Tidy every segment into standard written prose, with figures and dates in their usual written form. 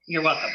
You're welcome.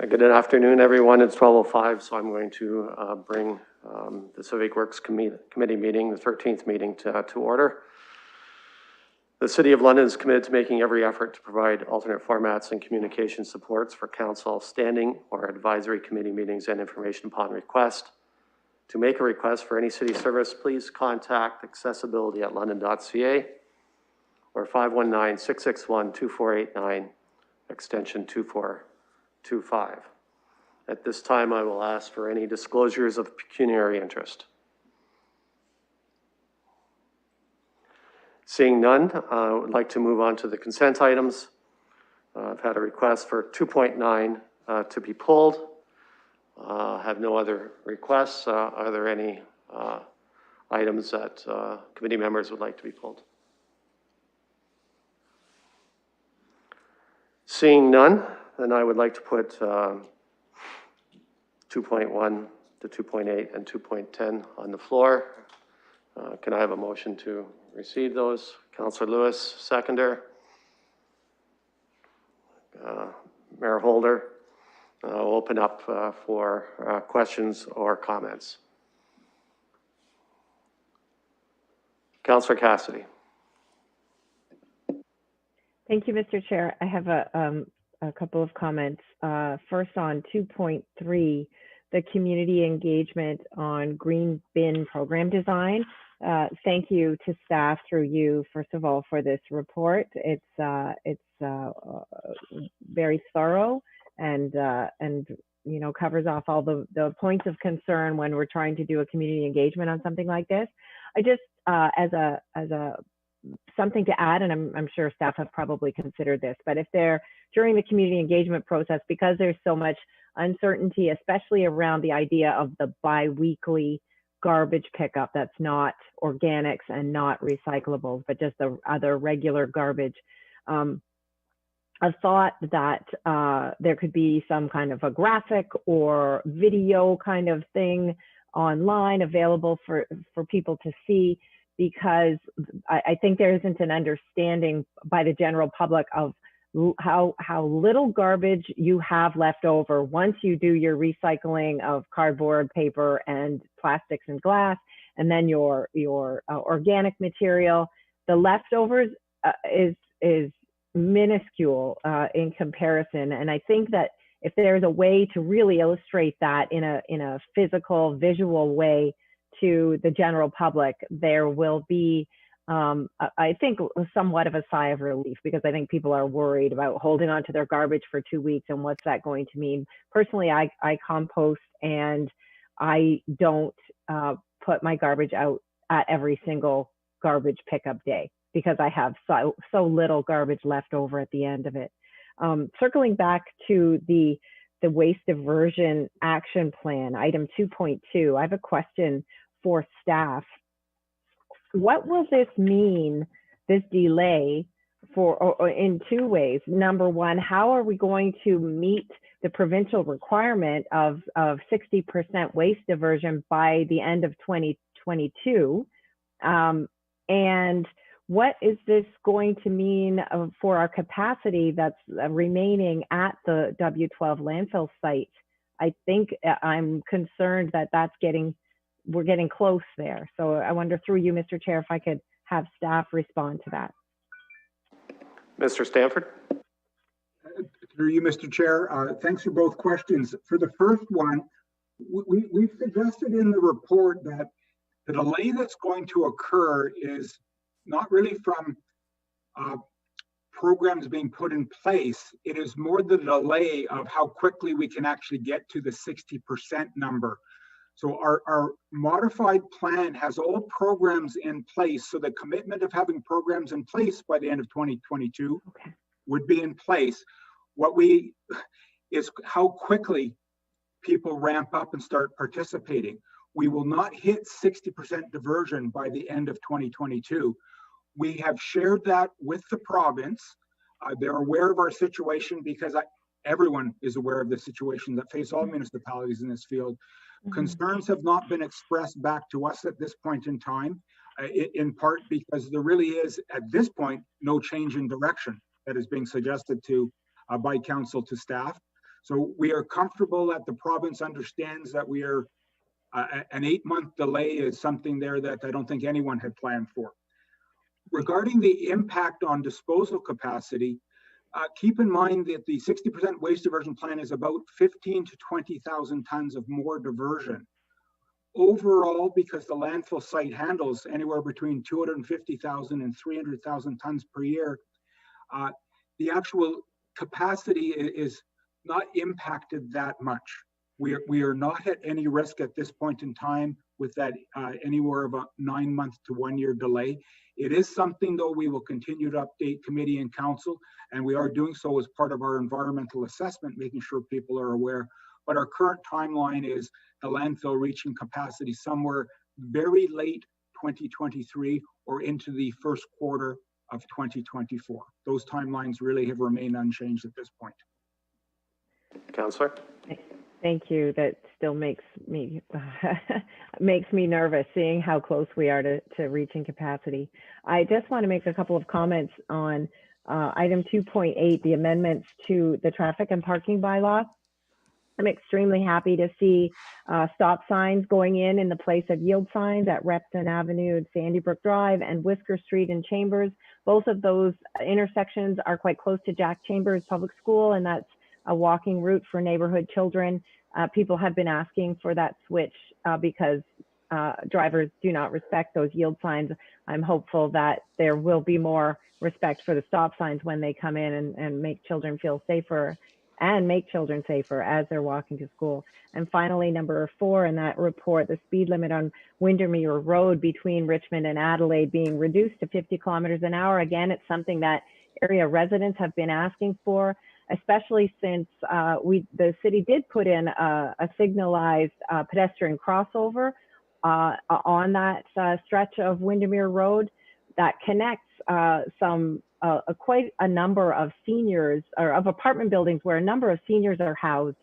Good afternoon, everyone. It's 12:05, so I'm going to bring the Civic Works Committee meeting, the 13th meeting, to order. The City of London is committed to making every effort to provide alternate formats and communication supports for council standing or advisory committee meetings and information upon request. To make a request for any city service, please contact accessibility@london.ca or 519-661-2489, extension 2425. At this time, I will ask for any disclosures of pecuniary interest. Seeing none, I would like to move on to the consent items. I've had a request for 2.9 to be pulled. Have no other requests. Are there any items that committee members would like to be pulled? Seeing none, then I would like to put 2.1 to 2.8 and 2.10 on the floor. Can I have a motion to receive those? Councillor Lewis, seconder. Mayor Holder. I'll open up for questions or comments. Councillor Cassidy. Thank you, Mr. Chair. I have a couple of comments. First on 2.3, the community engagement on green bin program design. Thank you to staff through you, first of all, for this report. It's very thorough and you know, covers off all the points of concern when we're trying to do a community engagement on something like this. I just as a something to add, and I'm sure staff have probably considered this, but if they're during the community engagement process, because there's so much uncertainty, especially around the idea of the bi-weekly garbage pickup that's not organics and not recyclables, but just the other regular garbage. I thought that there could be some kind of a graphic or video kind of thing online available for people to see, because I think there isn't an understanding by the general public of how little garbage you have left over once you do your recycling of cardboard, paper, and plastics and glass, and then your organic material. The leftovers is minuscule in comparison, and I think that if there's a way to really illustrate that in a physical, visual way to the general public, there will be, I think, somewhat of a sigh of relief, because I think people are worried about holding on to their garbage for 2 weeks and what's that going to mean. Personally, I compost, and I don't put my garbage out at every single garbage pickup day because I have so little garbage left over at the end of it. Circling back to the waste diversion action plan, item 2.2, I have a question for staff. What will this mean, this delay, or in two ways? Number one, how are we going to meet the provincial requirement of 60% waste diversion by the end of 2022? And what is this going to mean for our capacity that's remaining at the W12 landfill site? I think I'm concerned that we're getting close there. So I wonder, through you, Mr. Chair, if I could have staff respond to that. Mr. Stanford. Through you, Mr. Chair. Thanks for both questions. For the first one, we've suggested in the report that the delay that's going to occur is not really from programs being put in place. It is more the delay of how quickly we can actually get to the 60% number. So our modified plan has all programs in place. So the commitment of having programs in place by the end of 2022 would be in place. What is how quickly people ramp up and start participating. We will not hit 60% diversion by the end of 2022. We have shared that with the province. They're aware of our situation, because everyone is aware of the situation that face all municipalities in this field. Concerns have not been expressed back to us at this point in time, in part because there really is, at this point, no change in direction that is being suggested to by council to staff. So we are comfortable that the province understands that we are an 8-month delay is something there that I don't think anyone had planned for. Regarding the impact on disposal capacity, keep in mind that the 60% waste diversion plan is about 15 to 20,000 tons of more diversion. Overall, because the landfill site handles anywhere between 250,000 and 300,000 tons per year, the actual capacity is not impacted that much. We are not at any risk at this point in time with that anywhere of a 9-month to 1-year delay. It is something, though, we will continue to update committee and council, and we are doing so as part of our environmental assessment, making sure people are aware. But our current timeline is the landfill reaching capacity somewhere very late 2023 or into the first quarter of 2024. Those timelines really have remained unchanged at this point. Councillor? Thank you. That still makes me makes me nervous seeing how close we are to reaching capacity. I just want to make a couple of comments on item 2.8, the amendments to the traffic and parking bylaw. I'm extremely happy to see stop signs going in the place of yield signs at Repton Avenue and Sandy Brook Drive and Whisker Street and Chambers. Both of those intersections are quite close to Jack Chambers Public School, and that's a walking route for neighborhood children. People have been asking for that switch because drivers do not respect those yield signs. I'm hopeful that there will be more respect for the stop signs when they come in and make children feel safer and make children safer as they're walking to school. And finally, number 4 in that report, the speed limit on Windermere Road between Richmond and Adelaide being reduced to 50 kilometers an hour. Again, it's something that area residents have been asking for, especially since the city did put in a signalized pedestrian crossover on that stretch of Windermere Road that connects quite a number of seniors or of apartment buildings where a number of seniors are housed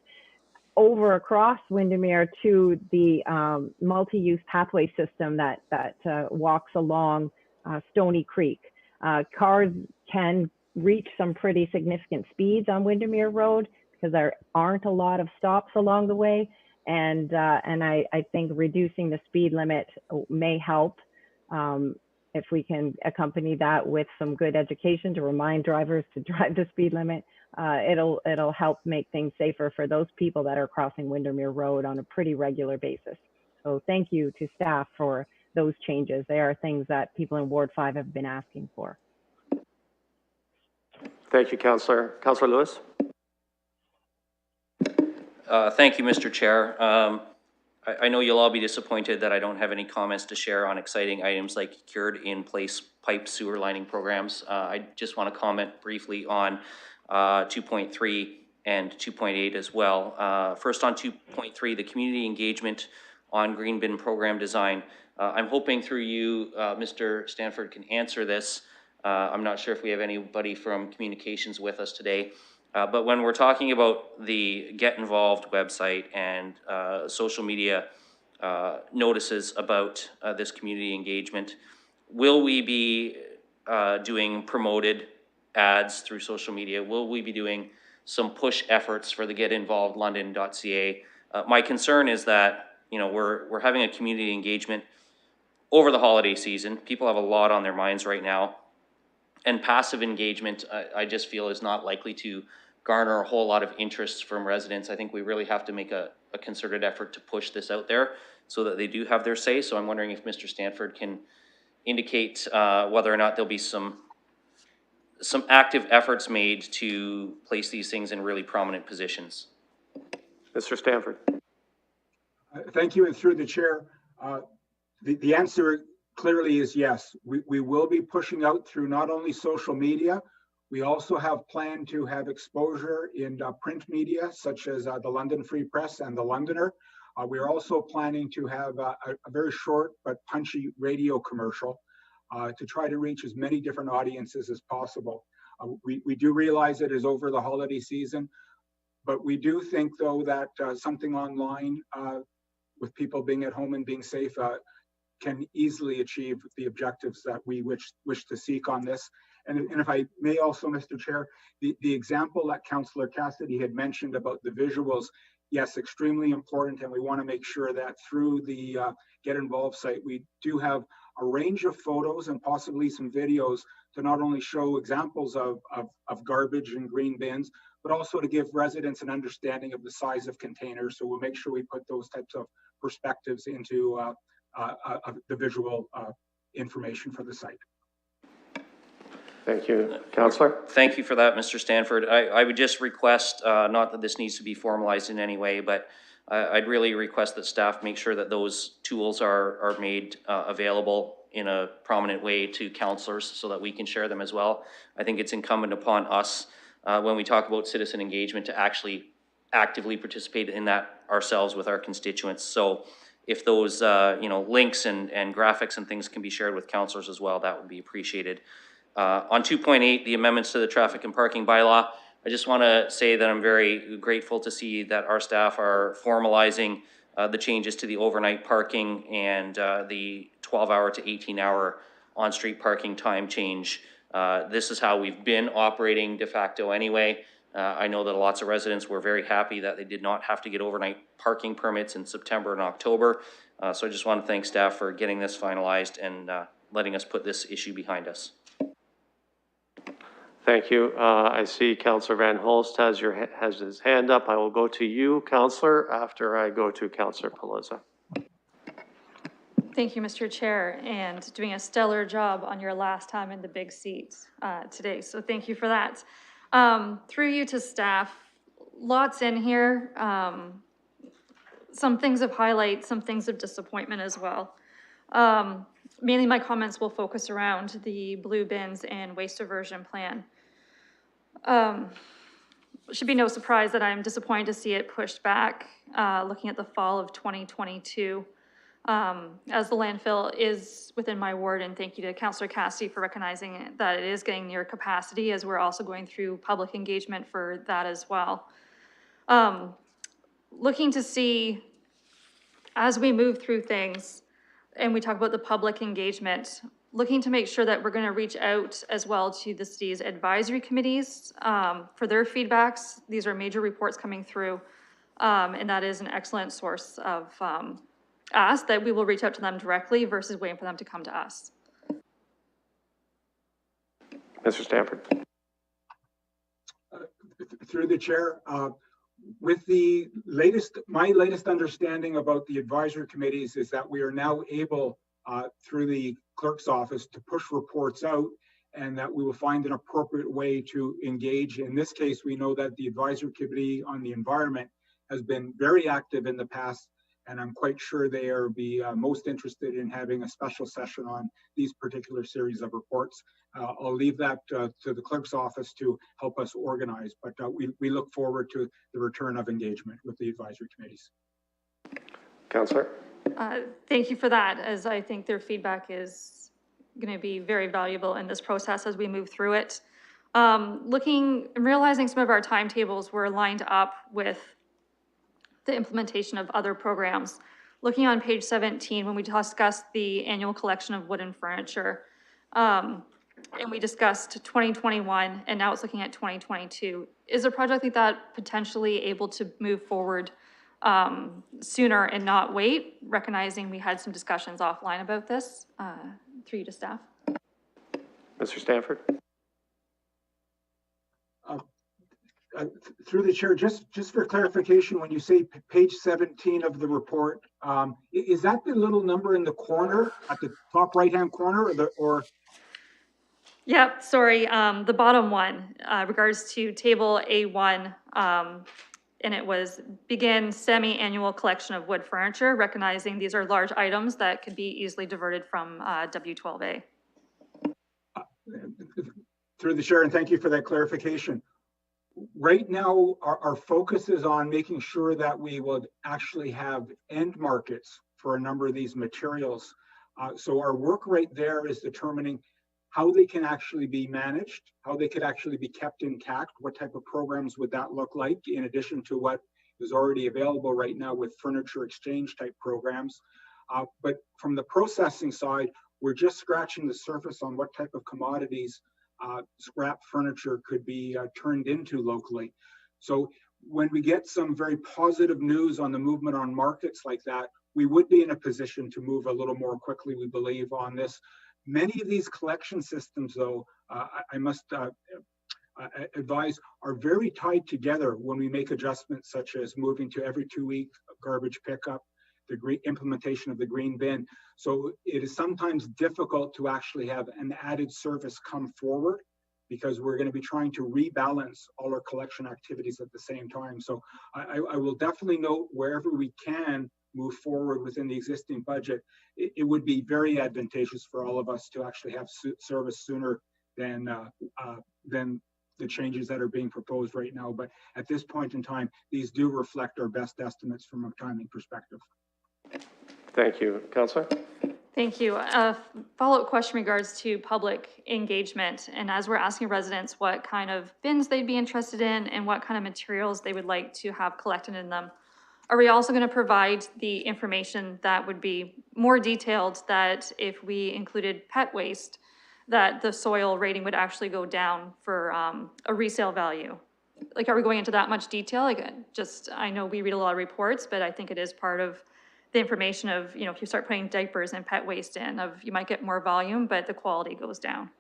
over across Windermere to the multi-use pathway system that walks along Stony Creek. Cars can reach some pretty significant speeds on Windermere Road because there aren't a lot of stops along the way, and I think reducing the speed limit may help if we can accompany that with some good education to remind drivers to drive the speed limit. It'll help make things safer for those people that are crossing Windermere Road on a pretty regular basis. So thank you to staff for those changes. They are things that people in Ward 5 have been asking for. Thank you, Councillor. Councillor Lewis? Thank you, Mr. Chair. I know you'll all be disappointed that I don't have any comments to share on exciting items like cured in place pipe sewer lining programs. I just want to comment briefly on 2.3 and 2.8 as well. First on 2.3, the community engagement on green bin program design. I'm hoping through you, Mr. Stanford, can answer this. I'm not sure if we have anybody from communications with us today, but when we're talking about the Get Involved website and social media notices about this community engagement, will we be doing promoted ads through social media? Will we be doing some push efforts for the getinvolvedlondon.ca? My concern is that, you know, we're having a community engagement over the holiday season. People have a lot on their minds right now. And passive engagement, I just feel, is not likely to garner a whole lot of interest from residents. I think we really have to make a concerted effort to push this out there so that they do have their say. So I'm wondering if Mr. Stanford can indicate whether or not there'll be some active efforts made to place these things in really prominent positions. Mr. Stanford. Thank you, and through the chair, the answer clearly is yes. We will be pushing out through not only social media, we also have planned to have exposure in print media, such as the London Free Press and the Londoner. We are also planning to have a very short but punchy radio commercial to try to reach as many different audiences as possible. We do realize it is over the holiday season, but we do think, though, that something online with people being at home and being safe can easily achieve the objectives that we wish to seek on this. And if I may also, Mr. Chair, the example that Councillor Cassidy had mentioned about the visuals, yes, extremely important, and we want to make sure that through the Get Involved site, we do have a range of photos and possibly some videos to not only show examples of garbage and green bins, but also to give residents an understanding of the size of containers. So we'll make sure we put those types of perspectives into the visual information for the site. Thank you. Councillor? Thank you for that, Mr. Stanford. I would just request, not that this needs to be formalized in any way, but I'd really request that staff make sure that those tools are made available in a prominent way to councillors so that we can share them as well. I think it's incumbent upon us when we talk about citizen engagement to actually actively participate in that ourselves with our constituents. So if those links and graphics and things can be shared with councillors as well, that would be appreciated. On 2.8, the amendments to the traffic and parking bylaw, I just want to say that I'm very grateful to see that our staff are formalizing the changes to the overnight parking and the 12-hour to 18-hour on-street parking time change. This is how we've been operating de facto anyway. I know that lots of residents were very happy that they did not have to get overnight parking permits in September and October. So I just want to thank staff for getting this finalized and letting us put this issue behind us. Thank you. I see Councillor Van Holst has his hand up. I will go to you, Councillor, after I go to Councillor Paloza. Thank you, Mr. Chair, and doing a stellar job on your last time in the big seat today. So thank you for that. Through you to staff, lots in here. Some things of highlight, some things of disappointment as well. Mainly my comments will focus around the blue bins and waste diversion plan. Should be no surprise that I'm disappointed to see it pushed back, looking at the fall of 2022. As the landfill is within my ward, and thank you to Councillor Cassidy for recognizing that it is getting near capacity, as we're also going through public engagement for that as well. Looking to see, as we move through things, and we talk about the public engagement, looking to make sure that we're going to reach out as well to the city's advisory committees for their feedbacks. These are major reports coming through, and that is an excellent source of ask that we will reach out to them directly versus waiting for them to come to us. Mr. Stanford. Through the chair, with the my latest understanding about the advisory committees is that we are now able through the clerk's office to push reports out, and that we will find an appropriate way to engage. In this case, we know that the advisory committee on the environment has been very active in the past, and I'm quite sure they are most interested in having a special session on these particular series of reports. I'll leave that to the clerk's office to help us organize, but we look forward to the return of engagement with the advisory committees. Councillor. Thank you for that, as I think their feedback is going to be very valuable in this process as we move through it. Looking and realizing some of our timetables were lined up with the implementation of other programs. Looking on page 17, when we discussed the annual collection of wooden furniture, and we discussed 2021, and now it's looking at 2022. Is a project like that potentially able to move forward sooner and not wait, recognizing we had some discussions offline about this, through you to staff? Mr. Stanford. Through the chair, just for clarification, when you say page 17 of the report, is that the little number in the corner at the top right-hand corner, or Yep, sorry, the bottom one, regards to table A1, and it was begin semi-annual collection of wood furniture, recognizing these are large items that could be easily diverted from W12A. Through the chair, and thank you for that clarification. Right now, our focus is on making sure that we would actually have end markets for a number of these materials. So our work right there is determining how they can actually be managed, how they could actually be kept intact, what type of programs would that look like, in addition to what is already available right now with furniture exchange type programs. But from the processing side, we're just scratching the surface on what type of commodities scrap furniture could be turned into locally. So when we get some very positive news on the movement on markets like that, we would be in a position to move a little more quickly, we believe, on this. Many of these collection systems, though, I must advise, are very tied together when we make adjustments such as moving to every 2-week garbage pickup, the implementation of the green bin. So it is sometimes difficult to actually have an added service come forward because we're going to be trying to rebalance all our collection activities at the same time. So I will definitely note wherever we can move forward within the existing budget, it would be very advantageous for all of us to actually have service sooner than the changes that are being proposed right now. But at this point in time, these do reflect our best estimates from a timing perspective. Thank you. Councillor? Thank you. Follow-up question regards to public engagement. And as we're asking residents what kind of bins they'd be interested in and what kind of materials they would like to have collected in them, are we also going to provide the information that would be more detailed that if we included pet waste, that the soil rating would actually go down for a resale value? Like, are we going into that much detail? Like, I know we read a lot of reports, but I think it is part of the information of, you know, if you start putting diapers and pet waste in, you might get more volume, but the quality goes down.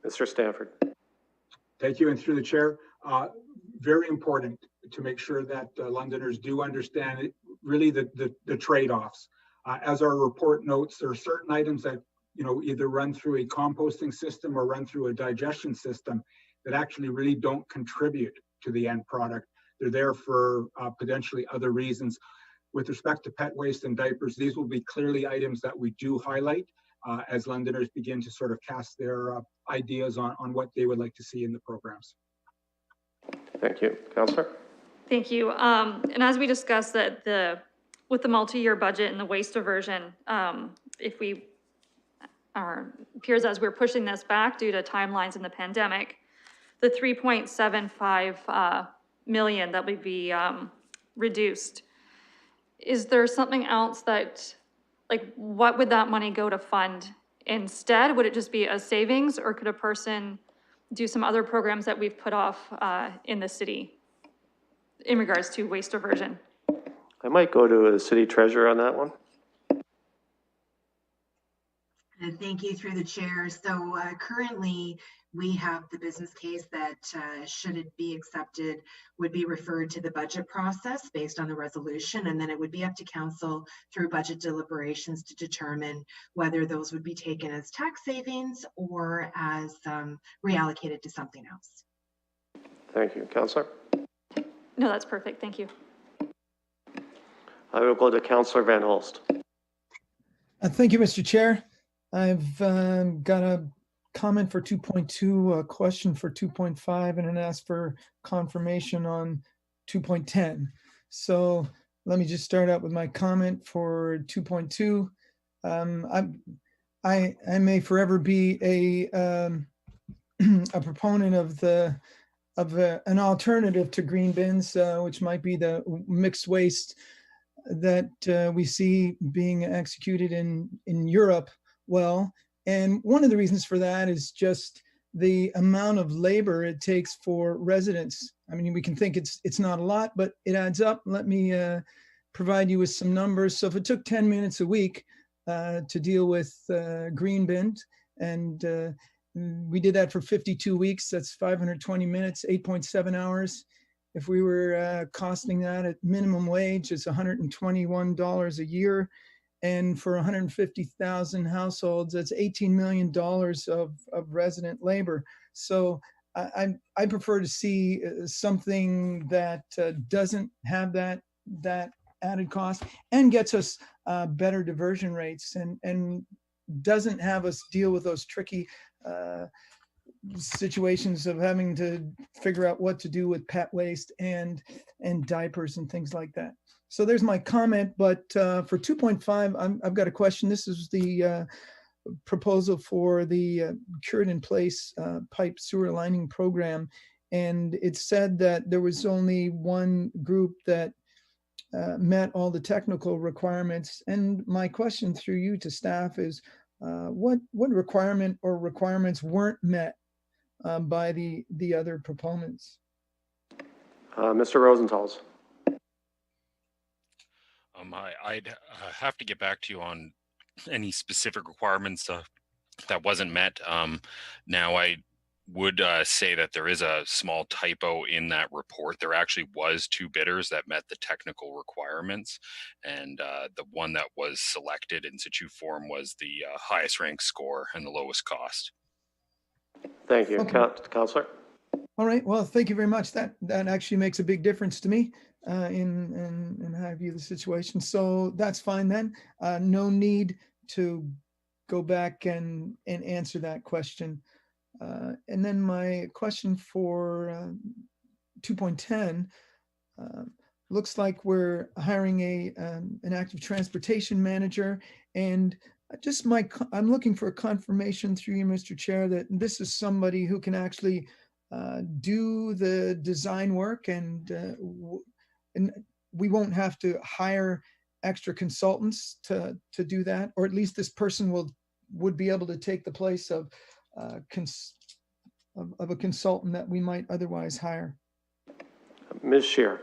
Mr. Stanford. Thank you, and through the chair, very important to make sure that Londoners do understand it, really the trade-offs. As our report notes, there are certain items that, you know, either run through a composting system or run through a digestion system that actually really don't contribute to the end product. They're there for potentially other reasons. With respect to pet waste and diapers, these will be clearly items that we do highlight as Londoners begin to sort of cast their ideas on what they would like to see in the programs. Thank you. Councillor? Thank you. And as we discussed that with the multi-year budget and the waste diversion, appears as we're pushing this back due to timelines in the pandemic, the 3.75 million that would be reduced. Is there something else that, like, what would that money go to fund instead? Would it just be a savings, or could a person do some other programs that we've put off in the city in regards to waste diversion? I might go to the city treasurer on that one. Thank you, through the chair. So currently we have the business case that should it be accepted would be referred to the budget process based on the resolution, and then it would be up to council through budget deliberations to determine whether those would be taken as tax savings or as reallocated to something else. Thank you. Councillor? No, that's perfect. Thank you. I will go to Councillor Van Holst. Thank you, Mr. Chair. I've got a comment for 2.2, a question for 2.5, and an ask for confirmation on 2.10. So let me just start out with my comment for 2.2. I may forever be a proponent of an alternative to green bins, which might be the mixed waste that we see being executed in Europe. Well, and one of the reasons for that is just the amount of labor it takes for residents. I mean, we can think it's not a lot, but it adds up. Let me provide you with some numbers. So if it took 10 minutes a week to deal with green bins, and we did that for 52 weeks, that's 520 minutes, 8.7 hours. If we were costing that at minimum wage, it's $121 a year. And for 150,000 households, that's $18 million of resident labor. So I prefer to see something that doesn't have that added cost and gets us better diversion rates and doesn't have us deal with those tricky situations of having to figure out what to do with pet waste and diapers and things like that. So there's my comment, but for 2.5, I've got a question. This is the proposal for the cured in place pipe sewer lining program. And it said that there was only one group that met all the technical requirements. And my question through you to staff is, what requirement or requirements weren't met by the other proponents? Mr. Rosenthal's. I'd have to get back to you on any specific requirements that wasn't met. Now, I would say that there is a small typo in that report. There actually was 2 bidders that met the technical requirements, and the one that was selected in situ form was the highest ranked score and the lowest cost. Thank you. Okay. Councillor. All right. Well, thank you very much. That actually makes a big difference to me in how I view the situation. So that's fine then. No need to go back and answer that question. And then my question for 2.10 looks like we're hiring an active transportation manager, and I'm looking for a confirmation through you, Mr. Chair, that this is somebody who can actually do the design work, and we won't have to hire extra consultants to do that, or at least this person would be able to take the place of a consultant that we might otherwise hire. Ms. Scheer.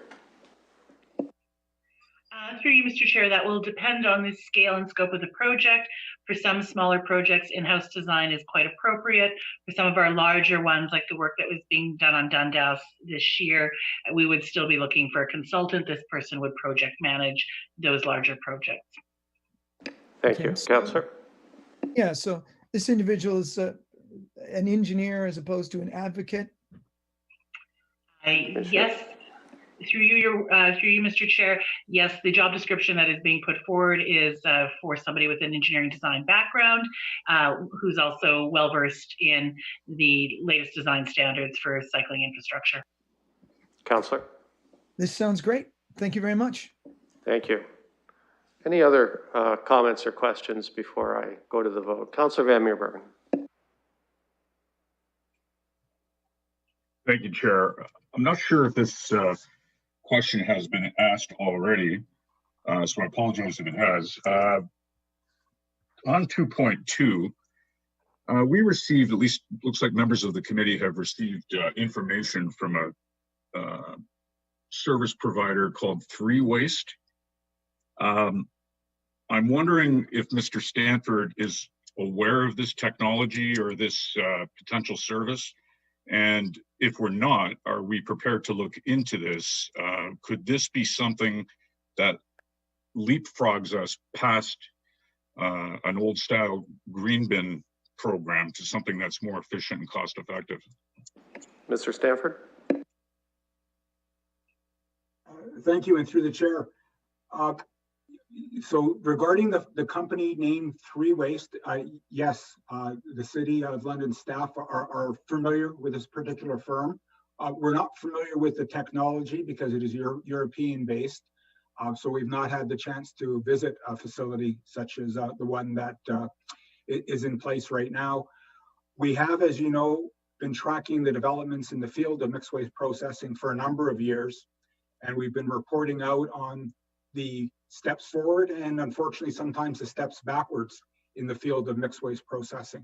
Through you, Mr. Chair, that will depend on the scale and scope of the project. For some smaller projects, in-house design is quite appropriate. For some of our larger ones, like the work that was being done on Dundas this year, we would still be looking for a consultant. This person would project manage those larger projects. Thank you. Councillor. Yeah, so this individual is an engineer as opposed to an advocate? Yes. Through you, Mr. Chair, yes, the job description that is being put forward is for somebody with an engineering design background, who's also well-versed in the latest design standards for cycling infrastructure. Councillor. This sounds great. Thank you very much. Thank you. Any other comments or questions before I go to the vote? Councillor Van Meerbergen. Thank you, Chair. I'm not sure if this question has been asked already, so I apologize if it has. On 2.2, we received, at least looks like members of the committee have received information from a service provider called 3Waste. I'm wondering if Mr. Stanford is aware of this technology or this potential service. And if we're not, are we prepared to look into this? Could this be something that leapfrogs us past an old style green bin program to something that's more efficient and cost effective? Mr. Stanford. Thank you, and through the chair. So regarding the company name 3Waste, yes, the City of London staff are familiar with this particular firm. We're not familiar with the technology because it is European based. So we've not had the chance to visit a facility such as the one that is in place right now. We have, as you know, been tracking the developments in the field of mixed waste processing for a number of years. And we've been reporting out on the steps forward and unfortunately sometimes the steps backwards in the field of mixed waste processing.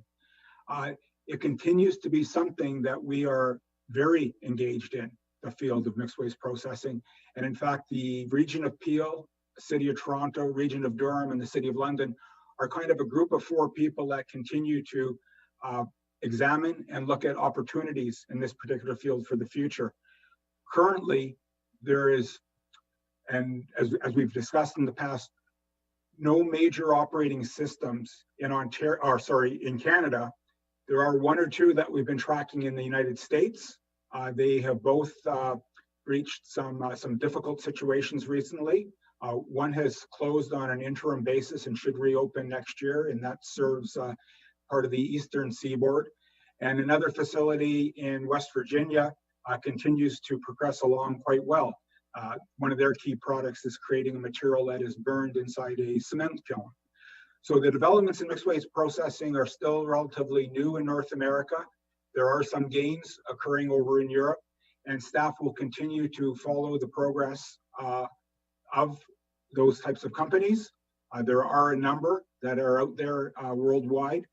It continues to be something that we are very engaged in, the field of mixed waste processing. And in fact, the region of Peel, City of Toronto, region of Durham, and the City of London are kind of a group of 4 people that continue to examine and look at opportunities in this particular field for the future. Currently, there is, and as we've discussed in the past, no major operating systems in Ontario, or sorry, in Canada. There are 1 or 2 that we've been tracking in the United States. They have both reached some difficult situations recently. One has closed on an interim basis and should reopen next year, and that serves part of the eastern seaboard. And another facility in West Virginia continues to progress along quite well. One of their key products is creating a material that is burned inside a cement kiln. So the developments in mixed waste processing are still relatively new in North America. There are some gains occurring over in Europe, and staff will continue to follow the progress of those types of companies. There are a number that are out there worldwide.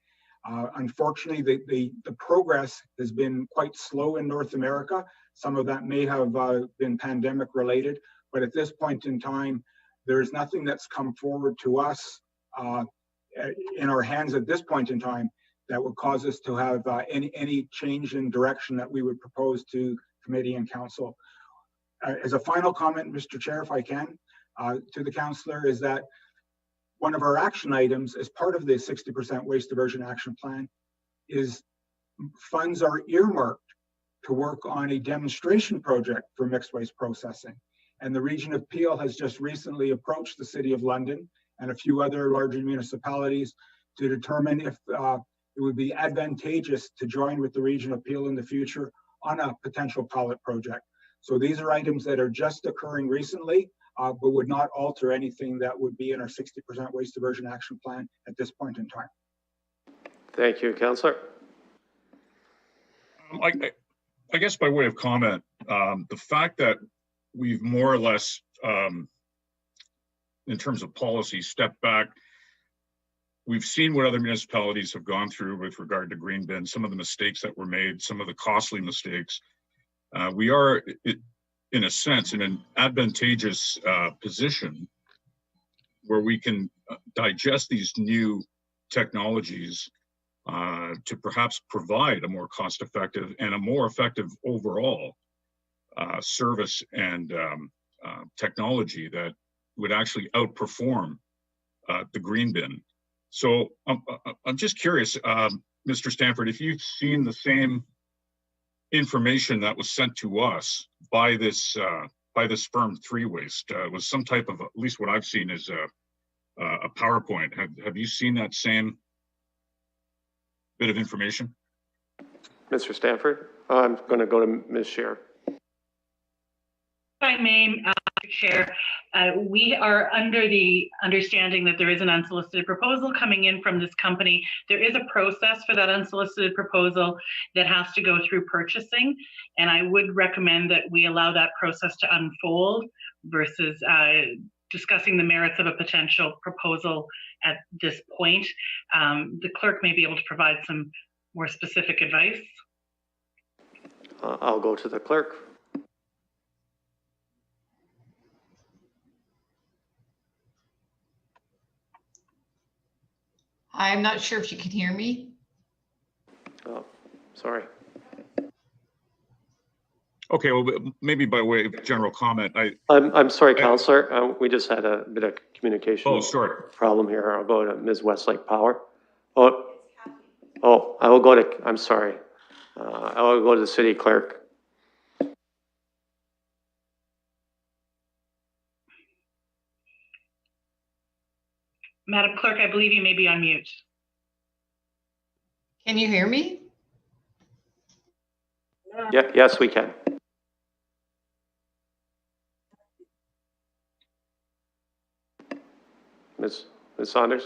Unfortunately, the progress has been quite slow in North America. Some of that may have been pandemic related, but at this point in time, there's nothing that's come forward to us in our hands at this point in time that would cause us to have any change in direction that we would propose to committee and council. As a final comment, Mr. Chair, if I can, to the councillor, is that one of our action items as part of the 60% waste diversion action plan is funds are earmarked to work on a demonstration project for mixed waste processing. And the region of Peel has just recently approached the City of London and a few other larger municipalities to determine if it would be advantageous to join with the region of Peel in the future on a potential pilot project. So these are items that are just occurring recently, but would not alter anything that would be in our 60% waste diversion action plan at this point in time. Thank you, Councillor. I guess by way of comment, the fact that we've more or less, in terms of policy, stepped back. We've seen what other municipalities have gone through with regard to green bins, some of the mistakes that were made, some of the costly mistakes. We are, in a sense, in an advantageous position where we can digest these new technologies to perhaps provide a more cost-effective and a more effective overall service and technology that would actually outperform the green bin. So I'm just curious, Mr. Stanford, if you've seen the same information that was sent to us by this firm, Three Waste, was some type of, at least what I've seen is a PowerPoint. Have you seen that same bit of information? Mr. Stanford, I'm going to go to Ms. Scheer. If I may, Chair, we are under the understanding that there is an unsolicited proposal coming in from this company. There is a process for that unsolicited proposal that has to go through purchasing, and I would recommend that we allow that process to unfold versus discussing the merits of a potential proposal at this point. The clerk may be able to provide some more specific advice. I'll go to the clerk. I'm not sure if you can hear me. Oh, sorry. Okay, well, maybe by way of general comment, I'm sorry, Councillor. We just had a bit of communication problem here. I'll go to Ms. Westlake Power. I will go to, I'm sorry. I will go to the city clerk. Madam Clerk, I believe you may be on mute. Can you hear me? Yeah, yes, we can. Ms. Saunders?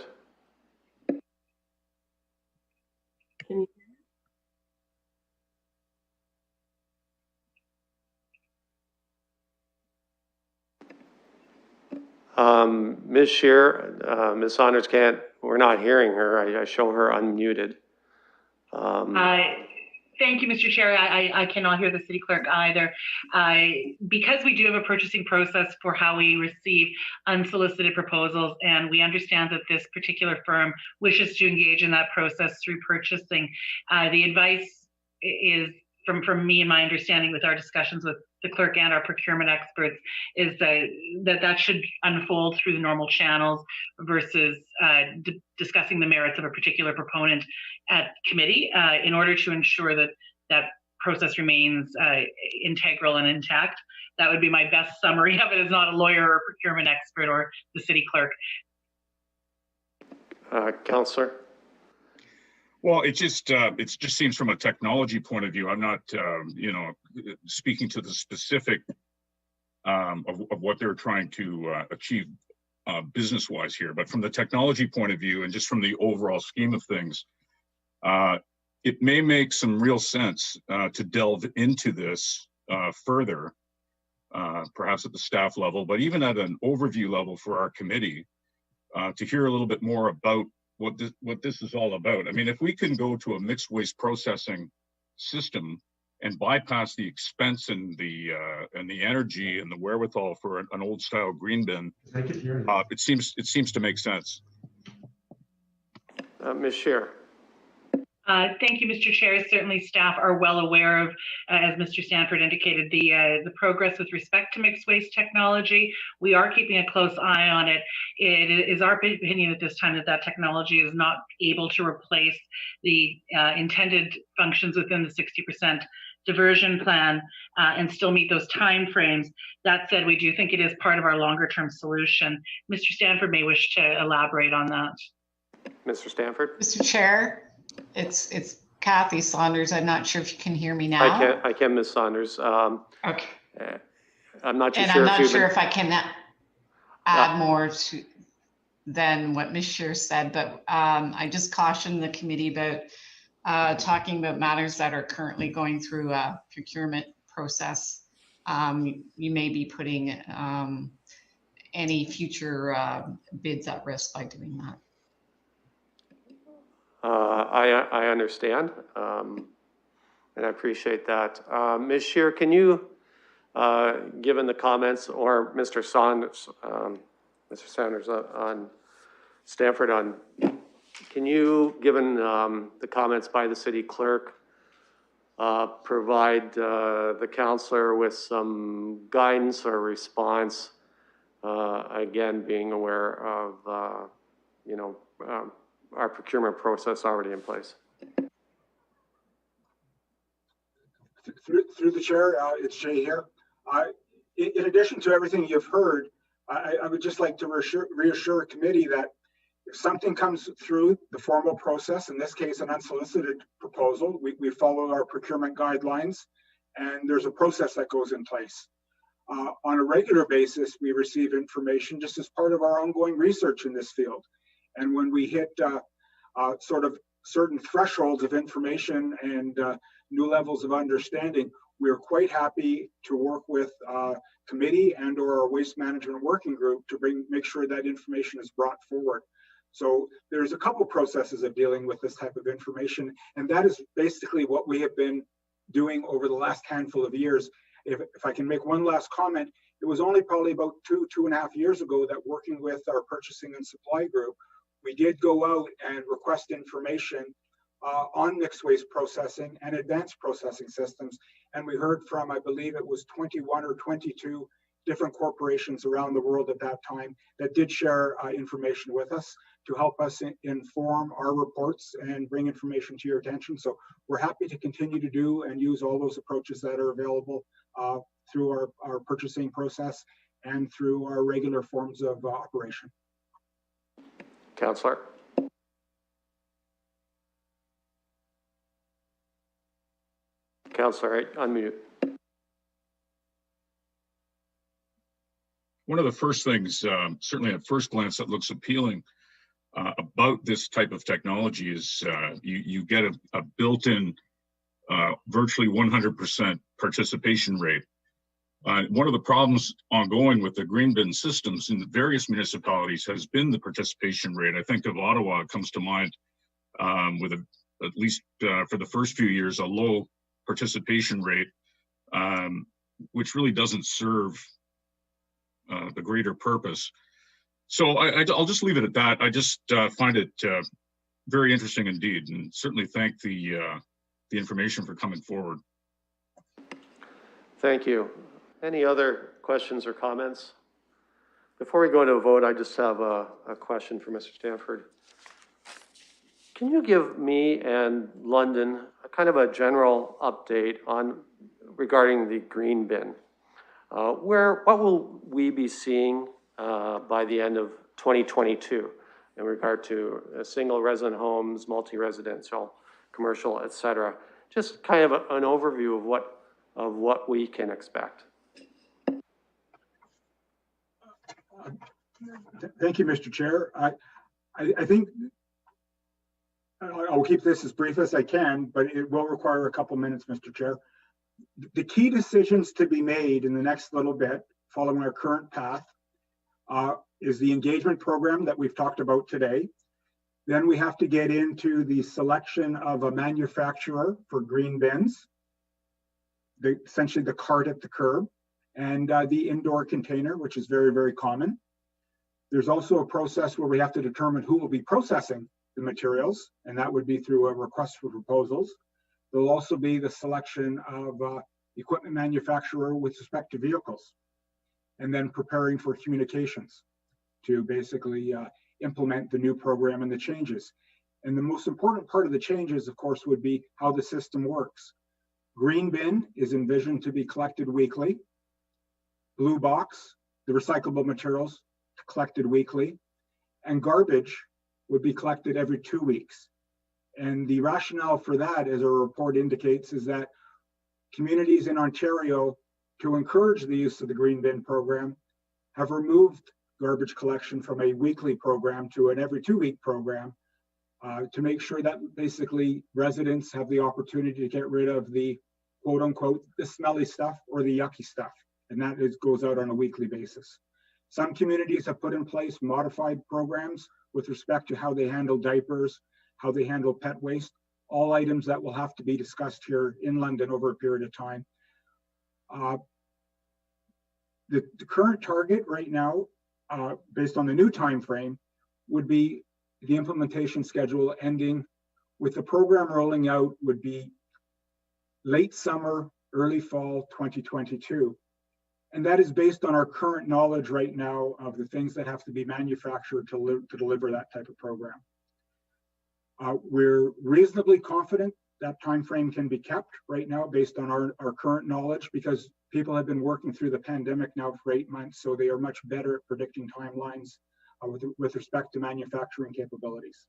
Ms. Scheer, Ms. Saunders we're not hearing her. I show her unmuted. Thank you, Mr. Chair. I cannot hear the city clerk either. Because we do have a purchasing process for how we receive unsolicited proposals, and we understand that this particular firm wishes to engage in that process through purchasing. The advice is, from me and my understanding with our discussions with the clerk and our procurement experts, is that should unfold through the normal channels versus discussing the merits of a particular proponent at committee in order to ensure that that process remains integral and intact. That would be my best summary of it as not a lawyer or procurement expert or the city clerk. Councillor? Well, it just seems from a technology point of view, I'm not, speaking to the specific of what they're trying to achieve business-wise here, but from the technology point of view and just from the overall scheme of things, it may make some real sense to delve into this further perhaps at the staff level, but even at an overview level for our committee, to hear a little bit more about what this is all about. I mean, if we can go to a mixed waste processing system and bypass the expense and the energy and the wherewithal for an old style green bin, it seems to make sense. Ms. Scheer. Thank you, Mr. Chair. Certainly staff are well aware of, as Mr. Stanford indicated, the progress with respect to mixed waste technology. We are keeping a close eye on it. It is our opinion at this time that that technology is not able to replace the intended functions within the 60% diversion plan and still meet those time frames. That said, we do think it is part of our longer term solution. Mr. Stanford may wish to elaborate on that. Mr. Stanford. Mr. Chair, it's Kathy Saunders. I'm not sure if you can hear me now. I can, Ms. Saunders. Okay. I'm not too and sure. I'm not sure if I can add more to than what Ms. Scheer said, but I just caution the committee about talking about matters that are currently going through a procurement process. You may be putting any future bids at risk by doing that. I understand, and I appreciate that. Ms. Scheer, can you, given the comments, or Mr. Saunders on Stanford, can you, given the comments by the city clerk, provide the councillor with some guidance or response, again, being aware of, our procurement process already in place? Through the chair, it's Jay here. In addition to everything you've heard, I would just like to reassure a committee that if something comes through the formal process, in this case, an unsolicited proposal, we follow our procurement guidelines, and there's a process that goes in place. On a regular basis, we receive information just as part of our ongoing research in this field. And when we hit sort of certain thresholds of information and new levels of understanding, we're quite happy to work with committee and or our waste management working group to make sure that information is brought forward. So there's a couple processes of dealing with this type of information, and that is basically what we have been doing over the last handful of years. If I can make one last comment, it was only probably about two and a half years ago that, working with our purchasing and supply group, we did go out and request information on mixed waste processing and advanced processing systems. And we heard from, I believe it was 21 or 22 different corporations around the world at that time that did share information with us to help us inform our reports and bring information to your attention. So we're happy to continue to do and use all those approaches that are available through our purchasing process and through our regular forms of operation. Councillor. Councillor, unmute. One of the first things, certainly at first glance, that looks appealing about this type of technology is you get a built-in virtually 100% participation rate. One of the problems ongoing with the green bin systems in the various municipalities has been the participation rate. I think of Ottawa, it comes to mind, with at least for the first few years, a low participation rate, which really doesn't serve the greater purpose. So I'll just leave it at that. I just find it very interesting indeed, and certainly thank the information for coming forward. Thank you. Any other questions or comments? Before we go to a vote, I just have a question for Mr. Stanford. Can you give me and London a kind of a general update regarding the green bin? What will we be seeing by the end of 2022 in regard to single resident homes, multi-residential, commercial, et cetera? Just kind of an overview of what we can expect. Thank you, Mr. Chair. I think I'll keep this as brief as I can, but it will require a couple minutes, Mr. Chair. The key decisions to be made in the next little bit, following our current path, is the engagement program that we've talked about today. Then we have to get into the selection of a manufacturer for green bins, essentially the cart at the curb, and the indoor container, which is very, very common. There's also a process where we have to determine who will be processing the materials, and that would be through a request for proposals. There'll also be the selection of equipment manufacturer with respect to vehicles, and then preparing for communications to basically implement the new program and the changes. And the most important part of the changes, of course, would be how the system works. Green bin is envisioned to be collected weekly. Blue box, the recyclable materials, collected weekly. And garbage would be collected every 2 weeks. And the rationale for that, as our report indicates, is that communities in Ontario, to encourage the use of the green bin program, have removed garbage collection from a weekly program to an every 2 week program to make sure that basically residents have the opportunity to get rid of the quote unquote, the smelly stuff or the yucky stuff. And that goes out on a weekly basis. Some communities have put in place modified programs with respect to how they handle diapers, how they handle pet waste, all items that will have to be discussed here in London over a period of time. The current target right now, based on the new time frame, would be the implementation schedule ending with the program rolling out would be late summer, early fall 2022. And that is based on our current knowledge right now of the things that have to be manufactured to deliver that type of program. We're reasonably confident that time frame can be kept right now based on our current knowledge, because people have been working through the pandemic now for 8 months, so they are much better at predicting timelines with respect to manufacturing capabilities.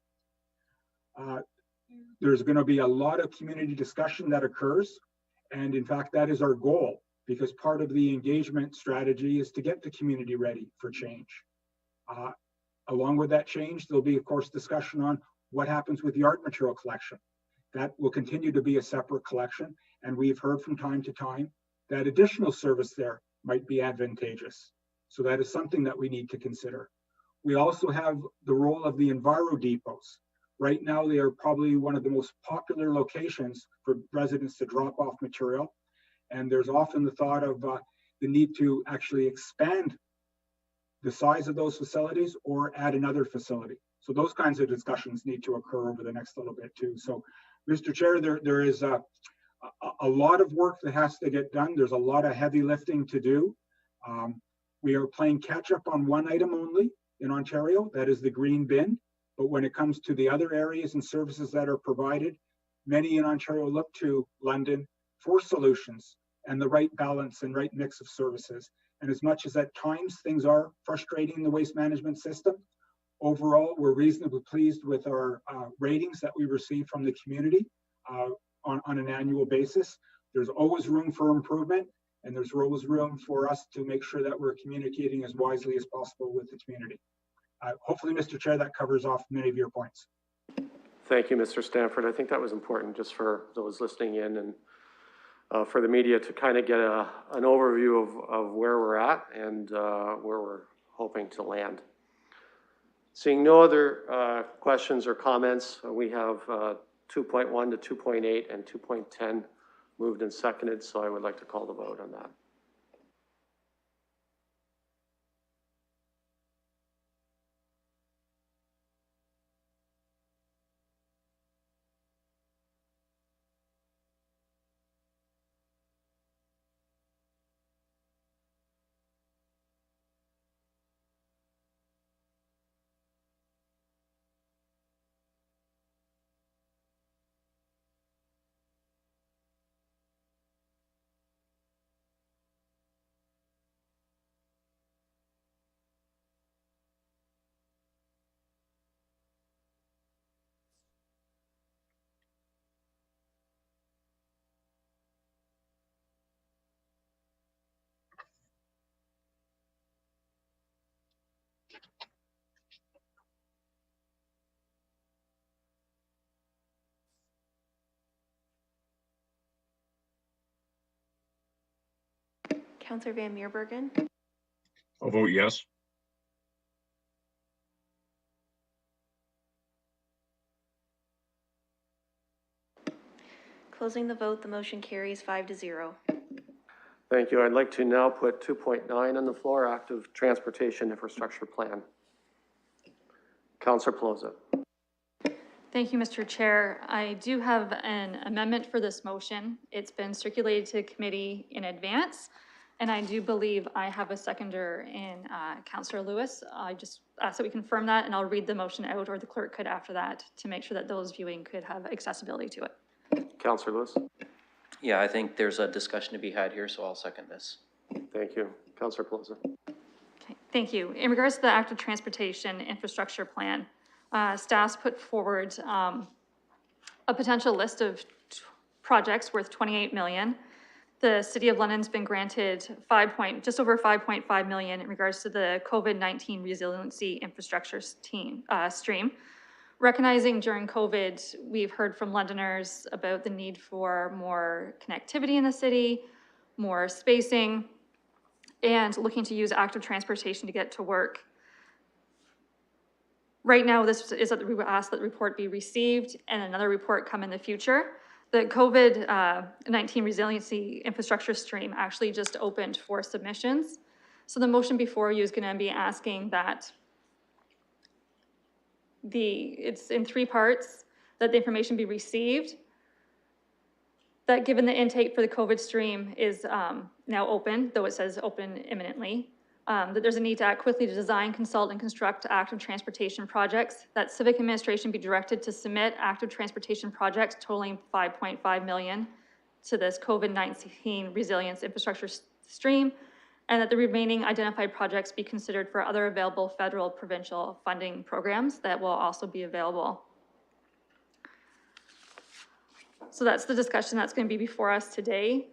There's going to be a lot of community discussion that occurs, and in fact that is our goal, because part of the engagement strategy is to get the community ready for change. Along with that change, there'll be of course discussion on what happens with the art material collection. That will continue to be a separate collection, and we've heard from time to time that additional service there might be advantageous. So that is something that we need to consider. We also have the role of the Enviro depots. Right now, they are probably one of the most popular locations for residents to drop off material. And there's often the thought of the need to actually expand the size of those facilities or add another facility. So those kinds of discussions need to occur over the next little bit too. So, Mr. Chair, there is a lot of work that has to get done. There's a lot of heavy lifting to do. We are playing catch up on one item only in Ontario, that is the green bin. But when it comes to the other areas and services that are provided, many in Ontario look to London for solutions and the right balance and right mix of services. And as much as at times things are frustrating in the waste management system, overall, we're reasonably pleased with our ratings that we receive from the community on an annual basis. There's always room for improvement, and there's always room for us to make sure that we're communicating as wisely as possible with the community. Hopefully, Mr. Chair, that covers off many of your points. Thank you, Mr. Stanford. I think that was important just for those listening in and for the media to kind of get an overview of where we're at and where we're hoping to land. Seeing no other questions or comments, we have 2.1 to 2.8 and 2.10 moved and seconded, so I would like to call the vote on that. Councillor Van Meerbergen. I'll vote yes. Closing the vote, the motion carries 5-0. Thank you. I'd like to now put 2.9 on the floor, active transportation infrastructure plan. Councillor Pelosi. Thank you, Mr. Chair. I do have an amendment for this motion. It's been circulated to committee in advance, and I do believe I have a seconder in Councillor Lewis. I just ask that we confirm that, and I'll read the motion out, or the clerk could after that, to make sure that those viewing could have accessibility to it. Councillor Lewis. Yeah, I think there's a discussion to be had here, so I'll second this. Thank you. Councillor Pelosi. Okay, thank you. In regards to the active transportation infrastructure plan, staff's put forward a potential list of projects worth 28 million. The City of London's been granted just over 5.5 million in regards to the COVID-19 resiliency infrastructure stream. Recognizing during COVID, we've heard from Londoners about the need for more connectivity in the city, more spacing, and looking to use active transportation to get to work. Right now, this is that we ask that the report be received and another report come in the future. The COVID-19 resiliency infrastructure stream actually just opened for submissions. So the motion before you is going to be asking that it's in 3 parts, that the information be received, that given the intake for the COVID stream is now open, though it says open imminently, that there's a need to act quickly to design, consult, and construct active transportation projects, that Civic administration be directed to submit active transportation projects totaling 5.5 million to this COVID-19 resilience infrastructure stream, and that the remaining identified projects be considered for other available federal, provincial funding programs that will also be available. So that's the discussion that's going to be before us today.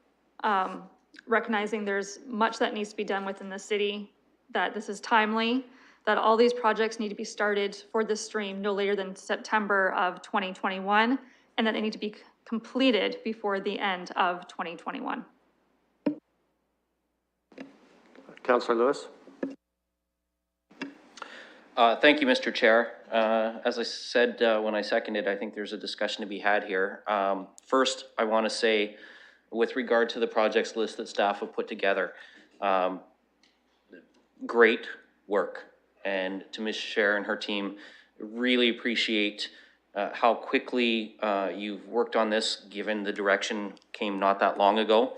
Recognizing there's much that needs to be done within the city, that this is timely, that all these projects need to be started for this stream no later than September of 2021, and that they need to be completed before the end of 2021. Councillor Lewis. Thank you, Mr. Chair. As I said when I seconded, I think there's a discussion to be had here. First, I want to say, with regard to the projects list that staff have put together, great work. And to Ms. Cher and her team, really appreciate how quickly you've worked on this, given the direction came not that long ago.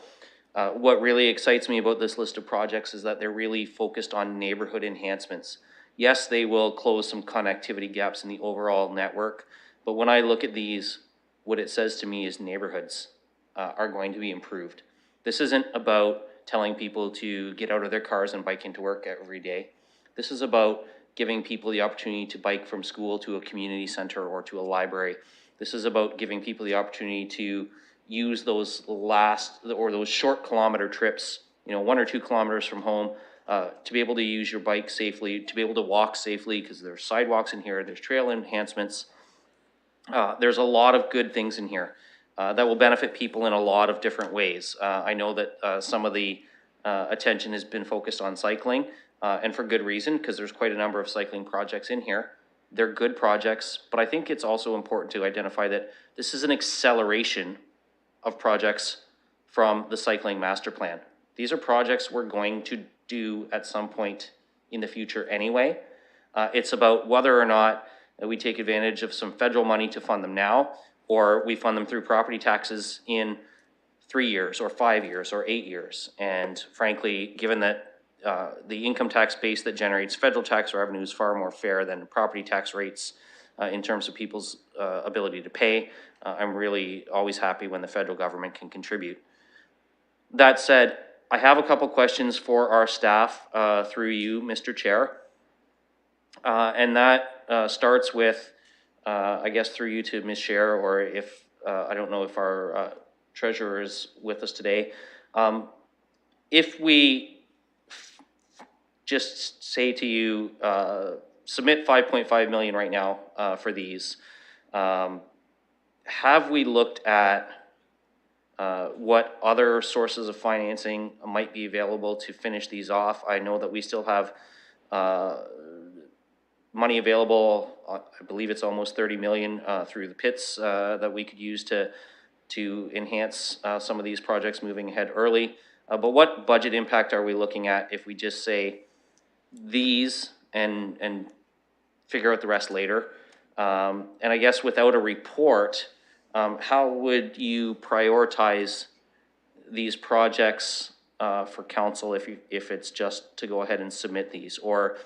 What really excites me about this list of projects is that they're really focused on neighborhood enhancements. Yes, they will close some connectivity gaps in the overall network, but when I look at these, what it says to me is neighborhoods are going to be improved. This isn't about telling people to get out of their cars and bike into work every day. This is about giving people the opportunity to bike from school to a community center or to a library. This is about giving people the opportunity to use those those short kilometer trips, 1 or 2 kilometers from home, to be able to use your bike safely, to be able to walk safely, because there's sidewalks in here, there's trail enhancements. There's a lot of good things in here that will benefit people in a lot of different ways. I know that some of the attention has been focused on cycling, and for good reason, because there's quite a number of cycling projects in here. They're good projects, but I think it's also important to identify that this is an acceleration of projects from the cycling master plan. These are projects we're going to do at some point in the future anyway. It's about whether or not we take advantage of some federal money to fund them now, or we fund them through property taxes in 3 years or 5 years or 8 years. And frankly, given that the income tax base that generates federal tax revenue is far more fair than property tax rates in terms of people's ability to pay, I'm really always happy when the federal government can contribute. That said, I have a couple questions for our staff through you, Mr. Chair. And that starts with, I guess through you to Ms. Cher, or if, I don't know if our treasurer is with us today. If we just say to you, submit 5.5 million right now for these, have we looked at what other sources of financing might be available to finish these off. I know that we still have money available. I believe it's almost 30 million through the pits that we could use to enhance some of these projects moving ahead early. But what budget impact are we looking at if we just say these and figure out the rest later? And I guess without a report, how would you prioritize these projects for council if it's just to go ahead and submit these? Or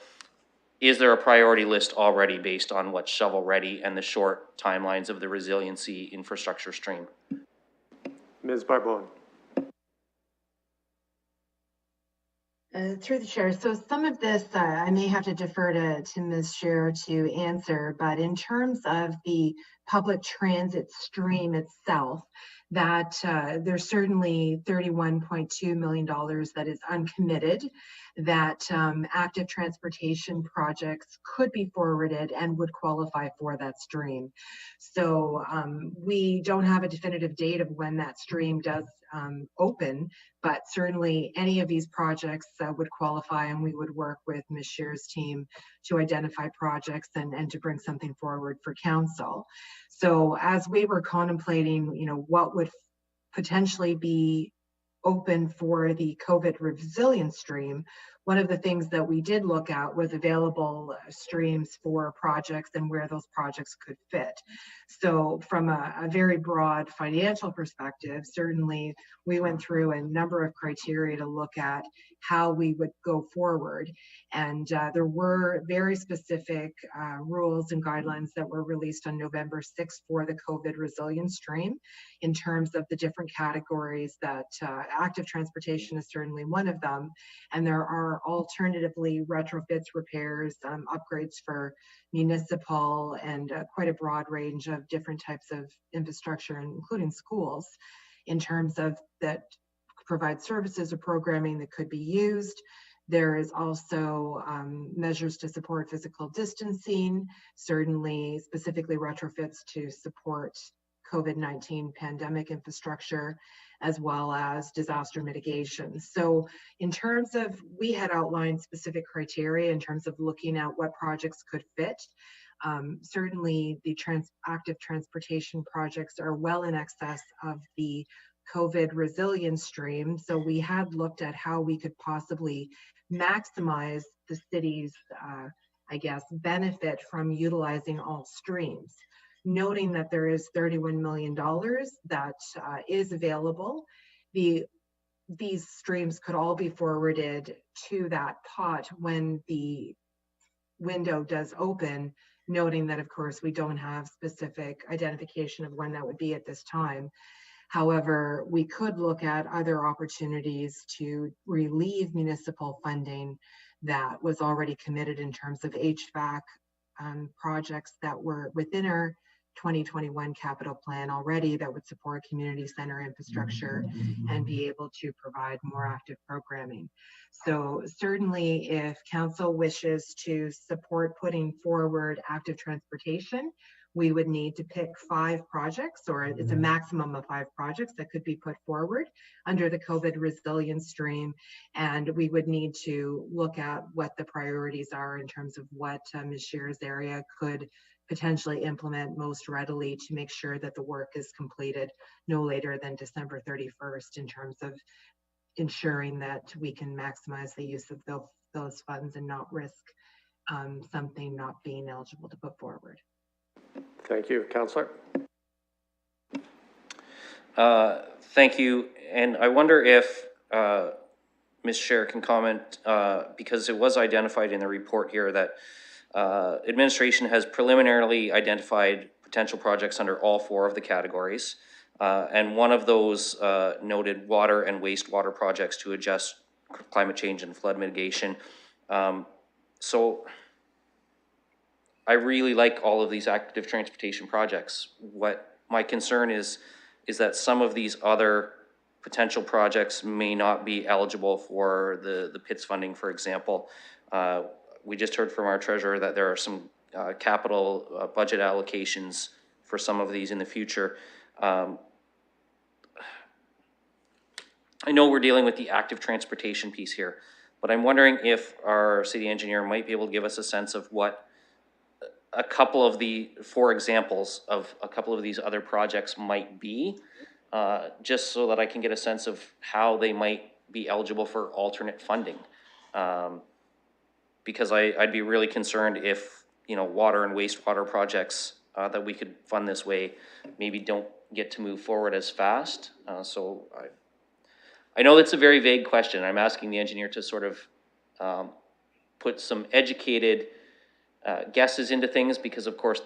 is there a priority list already based on what's shovel ready and the short timelines of the resiliency infrastructure stream? Ms. Barbone. Through the chair. So some of this I may have to defer to Ms. Scher to answer, but in terms of the public transit stream itself, that there's certainly $31.2 million that is uncommitted, that active transportation projects could be forwarded and would qualify for that stream. So we don't have a definitive date of when that stream does open, but certainly any of these projects would qualify, and we would work with Ms. Scher's team to identify projects and to bring something forward for council. So as we were contemplating, you know, what would potentially be open for the COVID resilience stream, one of the things that we did look at was available streams for projects and where those projects could fit. So from a very broad financial perspective, certainly we went through a number of criteria to look at how we would go forward. And there were very specific rules and guidelines that were released on November 6th for the COVID resilience stream in terms of the different categories that active transportation is certainly one of them. And there are alternatively retrofits, repairs, upgrades for municipal and quite a broad range of different types of infrastructure, including schools, in terms of that provide services or programming that could be used. There is also measures to support physical distancing, certainly specifically retrofits to support COVID-19 pandemic infrastructure, as well as disaster mitigation. So in terms of, we had outlined specific criteria in terms of looking at what projects could fit. Certainly the active transportation projects are well in excess of the COVID resilience stream. So we had looked at how we could possibly maximize the city's, I guess, benefit from utilizing all streams. Noting that there is $31 million that is available, these streams could all be forwarded to that pot when the window does open, noting that, of course, we don't have specific identification of when that would be at this time. However, we could look at other opportunities to relieve municipal funding that was already committed in terms of HVAC projects that were within our 2021 capital plan already that would support community center infrastructure and be able to provide more active programming. So certainly if council wishes to support putting forward active transportation, we would need to pick 5 projects, or it's a maximum of 5 projects that could be put forward under the COVID resilience stream. And we would need to look at what the priorities are in terms of what Ms. Scher's area could potentially implement most readily to make sure that the work is completed no later than December 31st in terms of ensuring that we can maximize the use of those funds and not risk something not being eligible to put forward. Thank you. Councillor? Thank you. And I wonder if Ms. Scher can comment, because it was identified in the report here that administration has preliminarily identified potential projects under all 4 of the categories. And one of those noted water and wastewater projects to adjust climate change and flood mitigation. So I really like all of these active transportation projects. What my concern is that some of these other potential projects may not be eligible for the PITS funding, for example. We just heard from our treasurer that there are some capital budget allocations for some of these in the future. I know we're dealing with the active transportation piece here, but I'm wondering if our city engineer might be able to give us a sense of what a couple of the, for examples of a couple of these other projects might be, just so that I can get a sense of how they might be eligible for alternate funding. Because I'd be really concerned if, you know, water and wastewater projects that we could fund this way maybe don't get to move forward as fast. So I know that's a very vague question. I'm asking the engineer to sort of put some educated guesses into things, because of course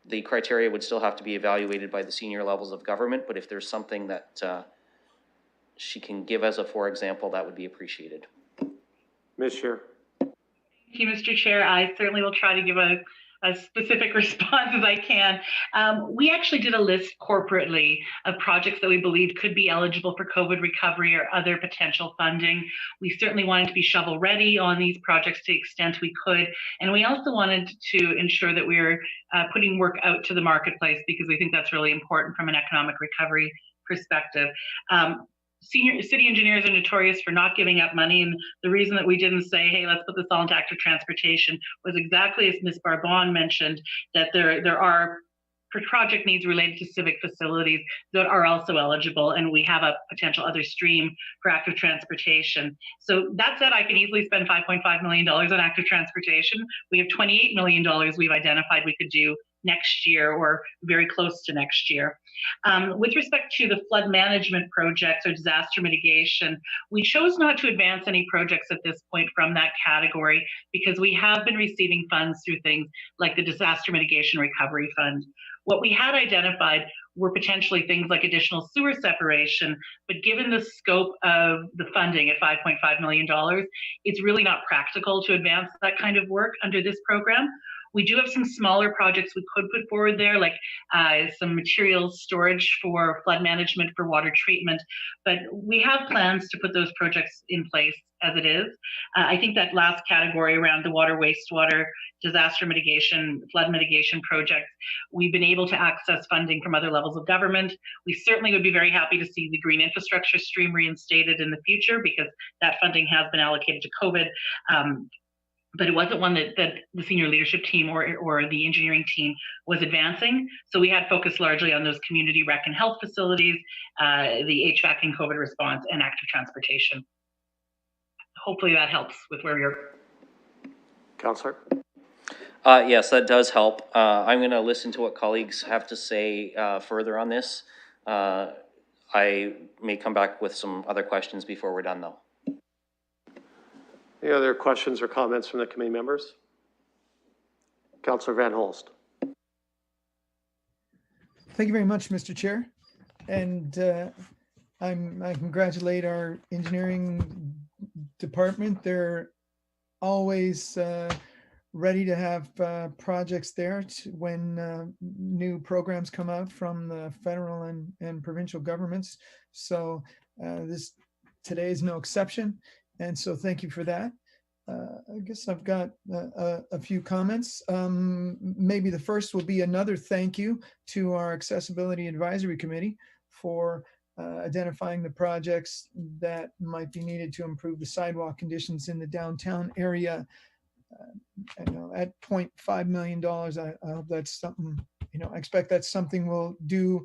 the criteria would still have to be evaluated by the senior levels of government. But if there's something that she can give as a for example, that would be appreciated. Ms. Scheer. Thank you, Mr. Chair. I certainly will try to give a specific response as I can. We actually did a list corporately of projects that we believed could be eligible for COVID recovery or other potential funding. We certainly wanted to be shovel ready on these projects to the extent we could. And we also wanted to ensure that we were putting work out to the marketplace, because we think that's really important from an economic recovery perspective. Senior city engineers are notorious for not giving up money, and the reason that we didn't say, hey, let's put this all into active transportation was exactly as Ms. Barbon mentioned, that there are project needs related to civic facilities that are also eligible, and we have a potential other stream for active transportation. So that said, I can easily spend $5.5 million on active transportation. We have $28 million we've identified we could do next year, or very close to next year. With respect to the flood management projects or disaster mitigation, we chose not to advance any projects at this point from that category, because we have been receiving funds through things like the Disaster Mitigation Recovery Fund. What we had identified were potentially things like additional sewer separation, but given the scope of the funding at $5.5 million, it's really not practical to advance that kind of work under this program. We do have some smaller projects we could put forward there, like some materials storage for flood management, for water treatment, but we have plans to put those projects in place as it is. I think that last category around the water, wastewater, disaster mitigation, flood mitigation projects, we've been able to access funding from other levels of government. We certainly would be very happy to see the green infrastructure stream reinstated in the future, because that funding has been allocated to COVID. But it wasn't one that the senior leadership team or the engineering team was advancing. So we had focused largely on those community rec and health facilities, the HVAC and COVID response, and active transportation. Hopefully that helps with where we are. Councillor. Yes, that does help. I'm going to listen to what colleagues have to say further on this. I may come back with some other questions before we're done, though. Any other questions or comments from the committee members? Councillor Van Holst. Thank you very much, Mr. Chair. And I congratulate our engineering department. They're always ready to have projects there when new programs come out from the federal and provincial governments. So today is no exception. And so thank you for that. I guess I've got a few comments. Maybe the first will be another thank you to our Accessibility Advisory Committee for identifying the projects that might be needed to improve the sidewalk conditions in the downtown area. I know at $0.5 million, I hope that's something, I expect that's something we'll do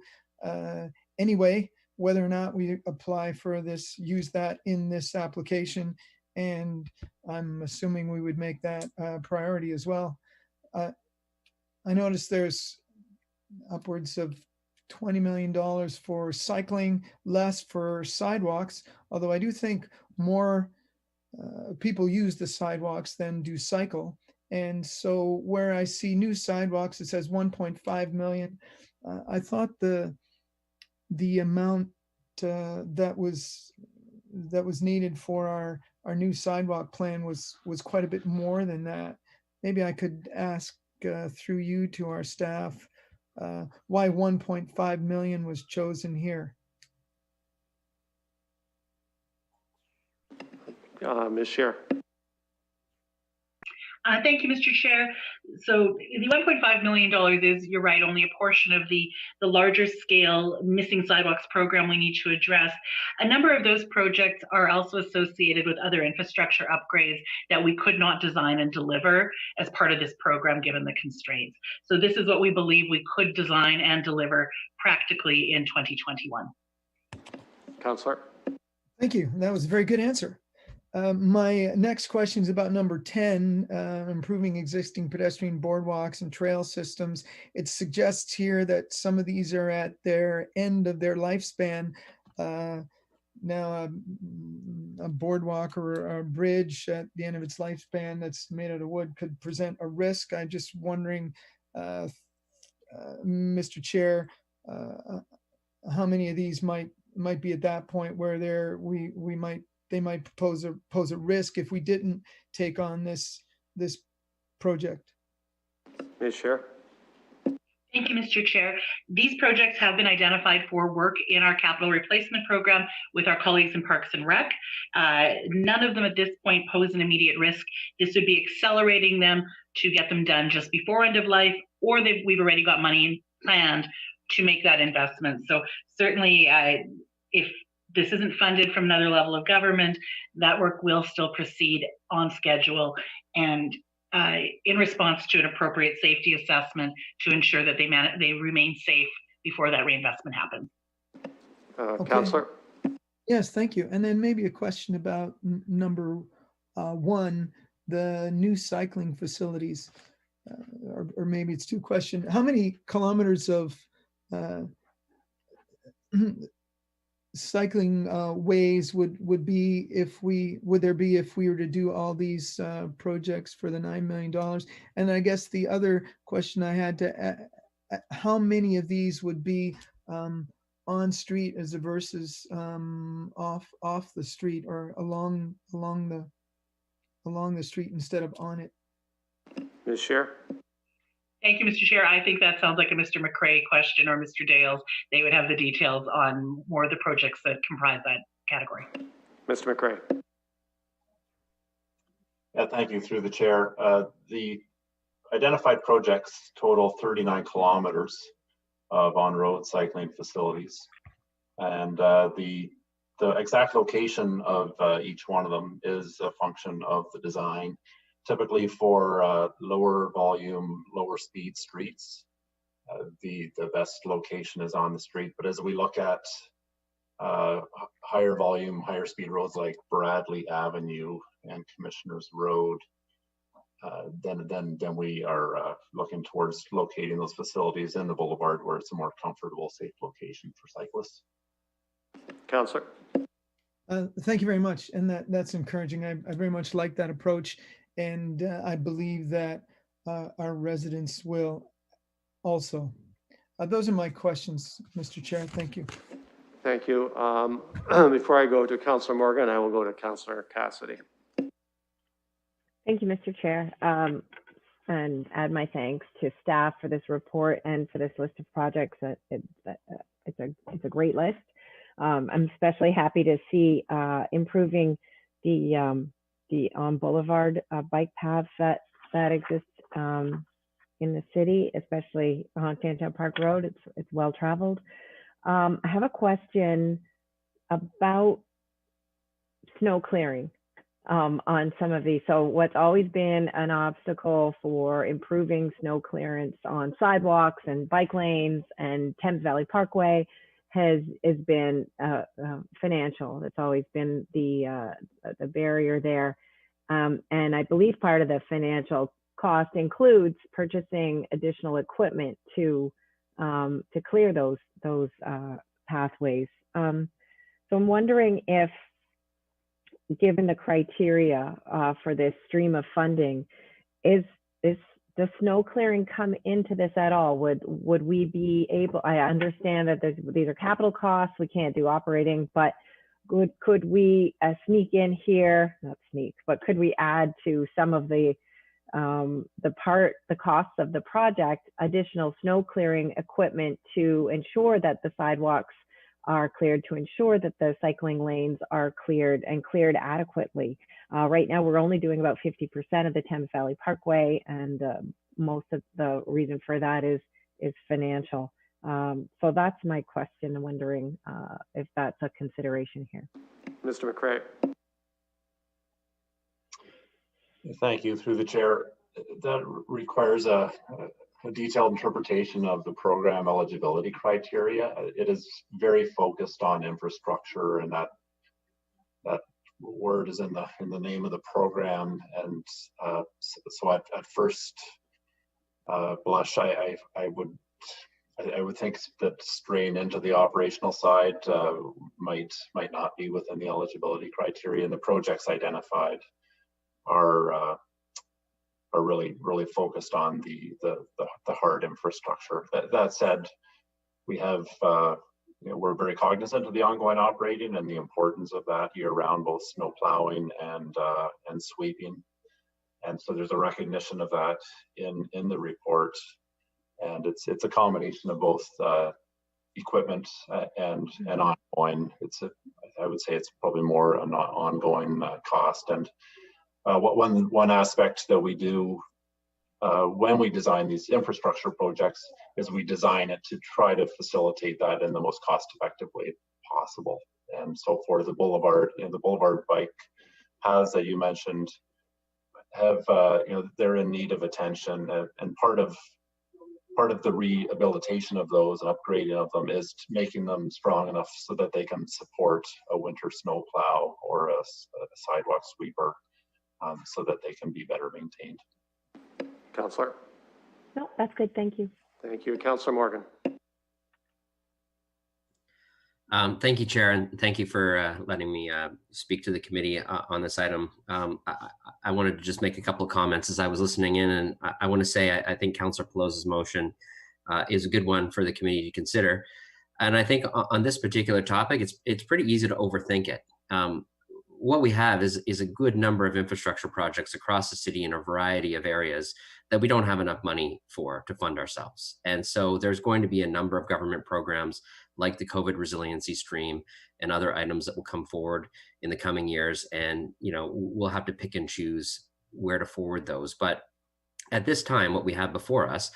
anyway, whether or not we apply for this, use that in this application. And I'm assuming we would make that a priority as well. I noticed there's upwards of $20 million for cycling, less for sidewalks, although I do think more people use the sidewalks than do cycle. And so where I see new sidewalks, it says 1.5 million. I thought the amount that was needed for our new sidewalk plan was quite a bit more than that. Maybe I could ask through you to our staff why 1.5 million was chosen here. Ms. Scheer. Thank you, Mr. Chair. So the $1.5 million is, you're right, only a portion of the larger scale missing sidewalks program we need to address. A number of those projects are also associated with other infrastructure upgrades that we could not design and deliver as part of this program given the constraints. So this is what we believe we could design and deliver practically in 2021. Councillor. Thank you. That was a very good answer. My next question is about number 10, improving existing pedestrian boardwalks and trail systems. It suggests here that some of these are at their end of their lifespan. Now, a boardwalk or a bridge at the end of its lifespan that's made out of wood could present a risk. I'm just wondering, Mr. Chair, how many of these might be at that point where they might pose a risk if we didn't take on this project. Ms. Chair. Thank you, Mr. Chair. These projects have been identified for work in our capital replacement program with our colleagues in Parks and Rec. None of them at this point pose an immediate risk. This would be accelerating them to get them done just before end of life, or we've already got money planned to make that investment. So certainly if this isn't funded from another level of government, that work will still proceed on schedule and in response to an appropriate safety assessment to ensure that they remain safe before that reinvestment happens. Okay. Councillor. Yes, thank you. And then maybe a question about number 1, the new cycling facilities, or maybe it's 2 questions. How many kilometers of cycling ways would there be if we were to do all these projects for the $9 million? And I guess the other question I had how many of these would be on street as versus off the street or along the street instead of on it? Ms. Chair. Thank you, Mr. Chair. I think that sounds like a Mr. McCrae question or Mr. Dales. They would have the details on more of the projects that comprise that category. Mr. McCrae. Yeah, thank you, through the chair. The identified projects total 39 kilometers of on-road cycling facilities. And the exact location of each one of them is a function of the design. Typically for lower volume, lower speed streets, the best location is on the street. But as we look at higher volume, higher speed roads like Bradley Avenue and Commissioners Road, then we are looking towards locating those facilities in the boulevard where it's a more comfortable, safe location for cyclists. Councillor. Thank you very much. And that's encouraging. I very much like that approach. And I believe that our residents will also. Those are my questions, Mr. Chair. Thank you. Thank you. Before I go to Councillor Morgan, I will go to Councillor Cassidy. Thank you, Mr. Chair. And add my thanks to staff for this report and for this list of projects. It's a great list. I'm especially happy to see improving the on Boulevard bike paths that exist in the city, especially on Sandtown Park Road. It's well traveled. I have a question about snow clearing on some of these. So what's always been an obstacle for improving snow clearance on sidewalks and bike lanes and Thames Valley Parkway has been financial. It's always been the barrier there. And I believe part of the financial cost includes purchasing additional equipment to clear those pathways. So I'm wondering if, given the criteria for this stream of funding, does snow clearing come into this at all? Would we be able, I understand that these are capital costs, we can't do operating, but could we sneak in here, not sneak, but could we add to some of the costs of the project, additional snow clearing equipment to ensure that the sidewalks are cleared to ensure that the cycling lanes are cleared and cleared adequately. Right now, we're only doing about 50% of the Thames Valley Parkway, and most of the reason for that is financial. So that's my question. I'm wondering if that's a consideration here. Mr. McCray. Thank you. Through the chair, that requires a detailed interpretation of the program eligibility criteria. It is very focused on infrastructure, and that word is in the name of the program. And so at first blush, I would think that straying into the operational side might not be within the eligibility criteria. And the projects identified are really focused on the hard infrastructure. That said, we have we're very cognizant of the ongoing operating and the importance of that year round, both snow plowing and sweeping. And so there's a recognition of that in the report. And it's a combination of both equipment and ongoing. I would say it's probably more an ongoing cost. And one aspect that we do when we design these infrastructure projects is we design it to try to facilitate that in the most cost-effective way possible. And so for the boulevard, the boulevard bike paths that you mentioned have they're in need of attention, and part of the rehabilitation of those and upgrading of them is making them strong enough so that they can support a winter snow plow or a sidewalk sweeper, so that they can be better maintained. Councillor. No, that's good. Thank you. Thank you. Councillor Morgan. Thank you, Chair, and thank you for letting me speak to the committee on this item. I wanted to just make a couple of comments as I was listening in, and I want to say I think Councillor Pelosi's motion is a good one for the committee to consider. And I think on this particular topic, it's pretty easy to overthink it. What we have is a good number of infrastructure projects across the city in a variety of areas that we don't have enough money to fund ourselves. And so there's going to be a number of government programs like the COVID resiliency stream and other items that will come forward in the coming years. And, we'll have to pick and choose where to forward those. But at this time, what we have before us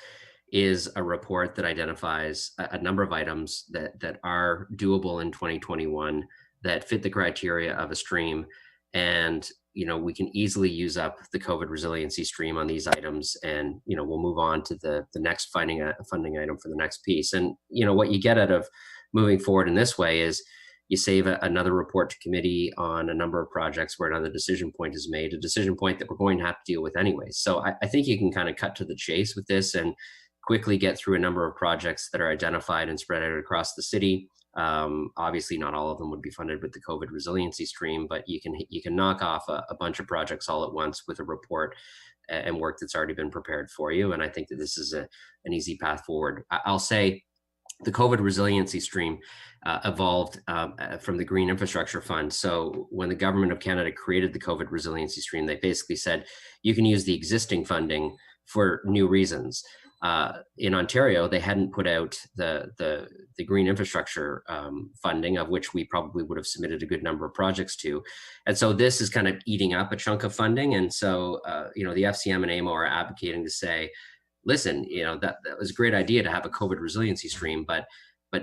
is a report that identifies a number of items that are doable in 2021 that fit the criteria of a stream. And, we can easily use up the COVID resiliency stream on these items, and, we'll move on to the next funding item for the next piece. And, what you get out of moving forward in this way is you save another report to committee on a number of projects where another decision point is made, a decision point that we're going to have to deal with anyway. So I think you can kind of cut to the chase with this and quickly get through a number of projects that are identified and spread out across the city. Obviously not all of them would be funded with the COVID resiliency stream, but you can knock off a bunch of projects all at once with a report and work that's already been prepared for you. And I think that this is an easy path forward. I'll say the COVID resiliency stream evolved from the Green Infrastructure Fund. So when the government of Canada created the COVID resiliency stream, they basically said, you can use the existing funding for new reasons. In Ontario, they hadn't put out the green infrastructure funding, of which we probably would have submitted a good number of projects to. And so this is kind of eating up a chunk of funding. And so, the FCM and AMO are advocating to say, listen, that was a great idea to have a COVID resiliency stream, but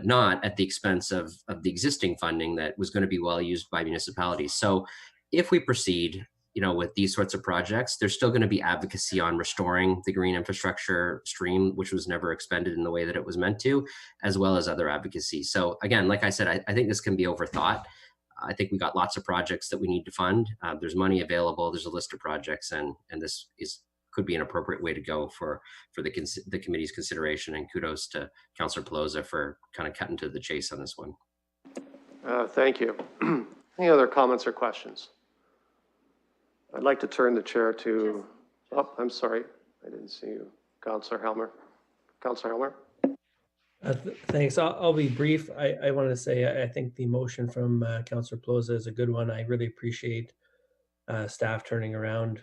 not at the expense of the existing funding that was going to be well used by municipalities. So if we proceed, with these sorts of projects, there's still going to be advocacy on restoring the green infrastructure stream, which was never expended in the way that it was meant to, as well as other advocacy. So again, like I said, I think this can be overthought. I think we got lots of projects that we need to fund. There's money available. There's a list of projects, and this could be an appropriate way to go for the committee's consideration. And kudos to Councillor Pelosi for kind of cutting to the chase on this one. Thank you. Any other comments or questions? I'd like to turn the chair to, I'm sorry, I didn't see you. Councillor Helmer. Councillor Helmer. Thanks. I'll be brief. I wanted to say I think the motion from Councillor Pelosi is a good one. I really appreciate staff turning around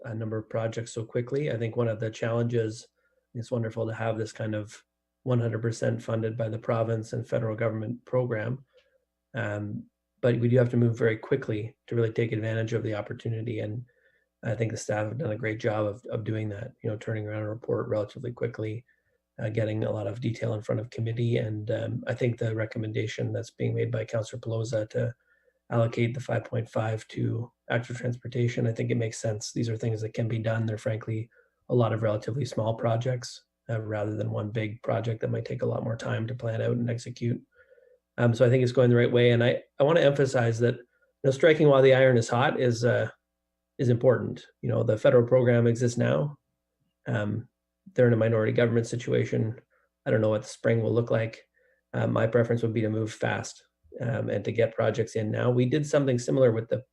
a number of projects so quickly. I think one of the challenges, it's wonderful to have this kind of 100% funded by the province and federal government program. But we do have to move very quickly to really take advantage of the opportunity. And I think the staff have done a great job of doing that, you know, turning around a report relatively quickly, getting a lot of detail in front of committee. And I think the recommendation that's being made by Councillor Pelosa to allocate the 5.5 to active transportation, I think it makes sense. These are things that can be done. They're frankly a lot of relatively small projects rather than one big project that might take a lot more time to plan out and execute. So I think it's going the right way. And I want to emphasize that, you know, striking while the iron is hot is important. You know, the federal program exists now. They're in a minority government situation. I don't know what the spring will look like. My preference would be to move fast and to get projects in now. We did something similar with the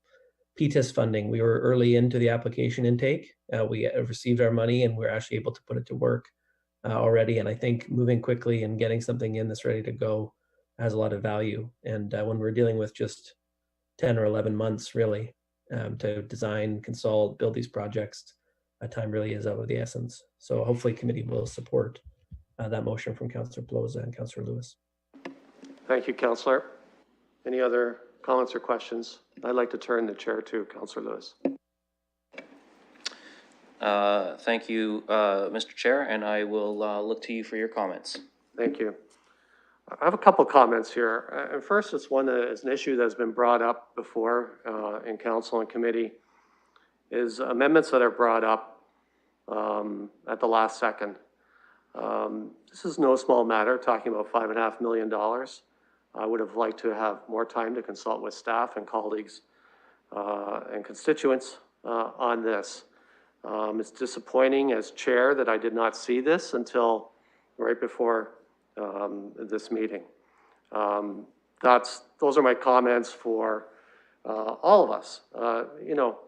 PTIS funding. We were early into the application intake. We received our money and we're actually able to put it to work already. And I think moving quickly and getting something in that's ready to go has a lot of value. And when we're dealing with just 10 or 11 months really to design, consult, build these projects, time really is of the essence. So hopefully committee will support that motion from Councillor Pelosa and Councillor Lewis. Thank you, Councillor. Any other comments or questions? I'd like to turn the chair to Councillor Lewis. Thank you, Mr. Chair, and I will look to you for your comments. Thank you. I have a couple comments here. And first, it's one that is an issue that's been brought up before in council and committee, is amendments that are brought up at the last second. This is no small matter, talking about $5.5 million. I would have liked to have more time to consult with staff and colleagues and constituents on this. It's disappointing as chair that I did not see this until right before this meeting. Those are my comments for all of us. You know,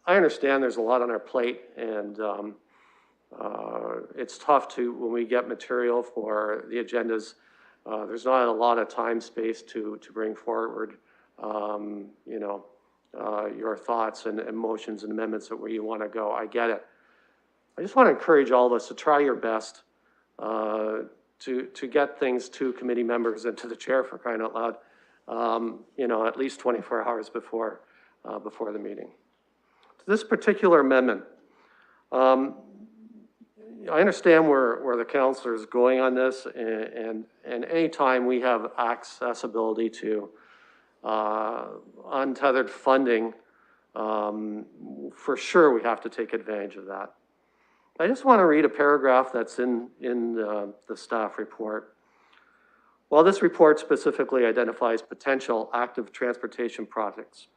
I understand there's a lot on our plate, and it's tough when we get material for the agendas. There's not a lot of time space to bring forward, you know, your thoughts and motions and amendments of where you want to go. I get it. I just want to encourage all of us to try your best to get things to committee members and to the chair, for crying out loud, you know, at least 24 hours before the meeting. To this particular amendment, I understand where the councillor is going on this, and anytime we have accessibility to untethered funding, for sure we have to take advantage of that. I just want to read a paragraph that's in the staff report. While this report specifically identifies potential active transportation projects,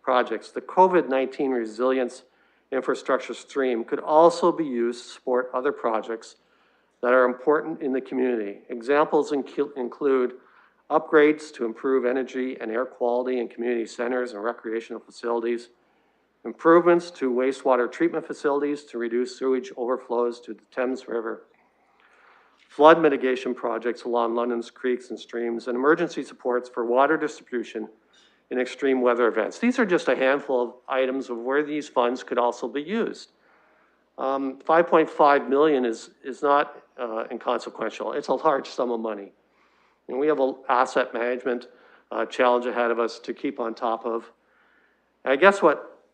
the COVID-19 resilience infrastructure stream could also be used to support other projects that are important in the community. Examples include upgrades to improve energy and air quality in community centers and recreational facilities, improvements to wastewater treatment facilities to reduce sewage overflows to the Thames River, flood mitigation projects along London's creeks and streams, and emergency supports for water distribution in extreme weather events. These are just a handful of items of where these funds could also be used. 5.5 million is not inconsequential. It's a large sum of money. And we have an asset management challenge ahead of us to keep on top of. And I guess what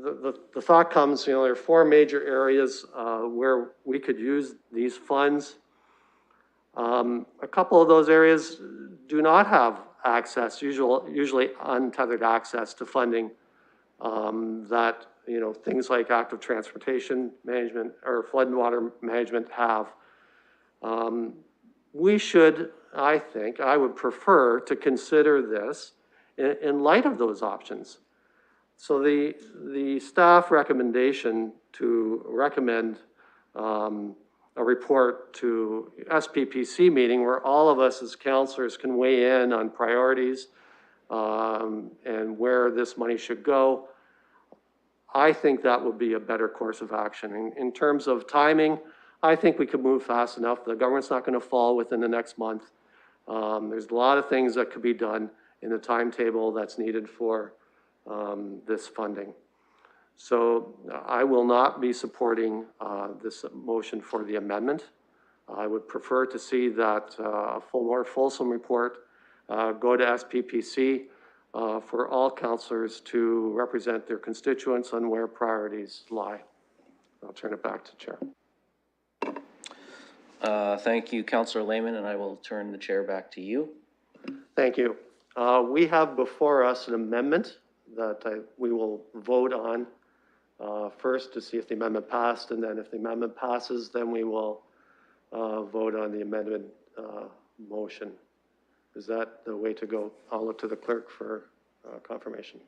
the thought comes, you know, there are 4 major areas where we could use these funds. A couple of those areas do not have access, usually untethered access to funding that, you know, things like active transportation management or flood and water management have. We should, I think, I would prefer to consider this in light of those options. So the staff recommendation to recommend a report to SPPC meeting where all of us as councillors can weigh in on priorities and where this money should go, I think that would be a better course of action. In terms of timing, I think we could move fast enough. The government's not going to fall within the next month. There's a lot of things that could be done in the timetable that's needed for this funding. So I will not be supporting this motion for the amendment. I would prefer to see that more fulsome report go to SPPC for all councillors to represent their constituents on where priorities lie. I'll turn it back to Chair. Thank you, Councillor Lehman, and I will turn the chair back to you. Thank you. We have before us an amendment that we will vote on first to see if the amendment passed, and then if the amendment passes, then we will vote on the amendment motion. Is that the way to go? I'll look to the clerk for confirmation.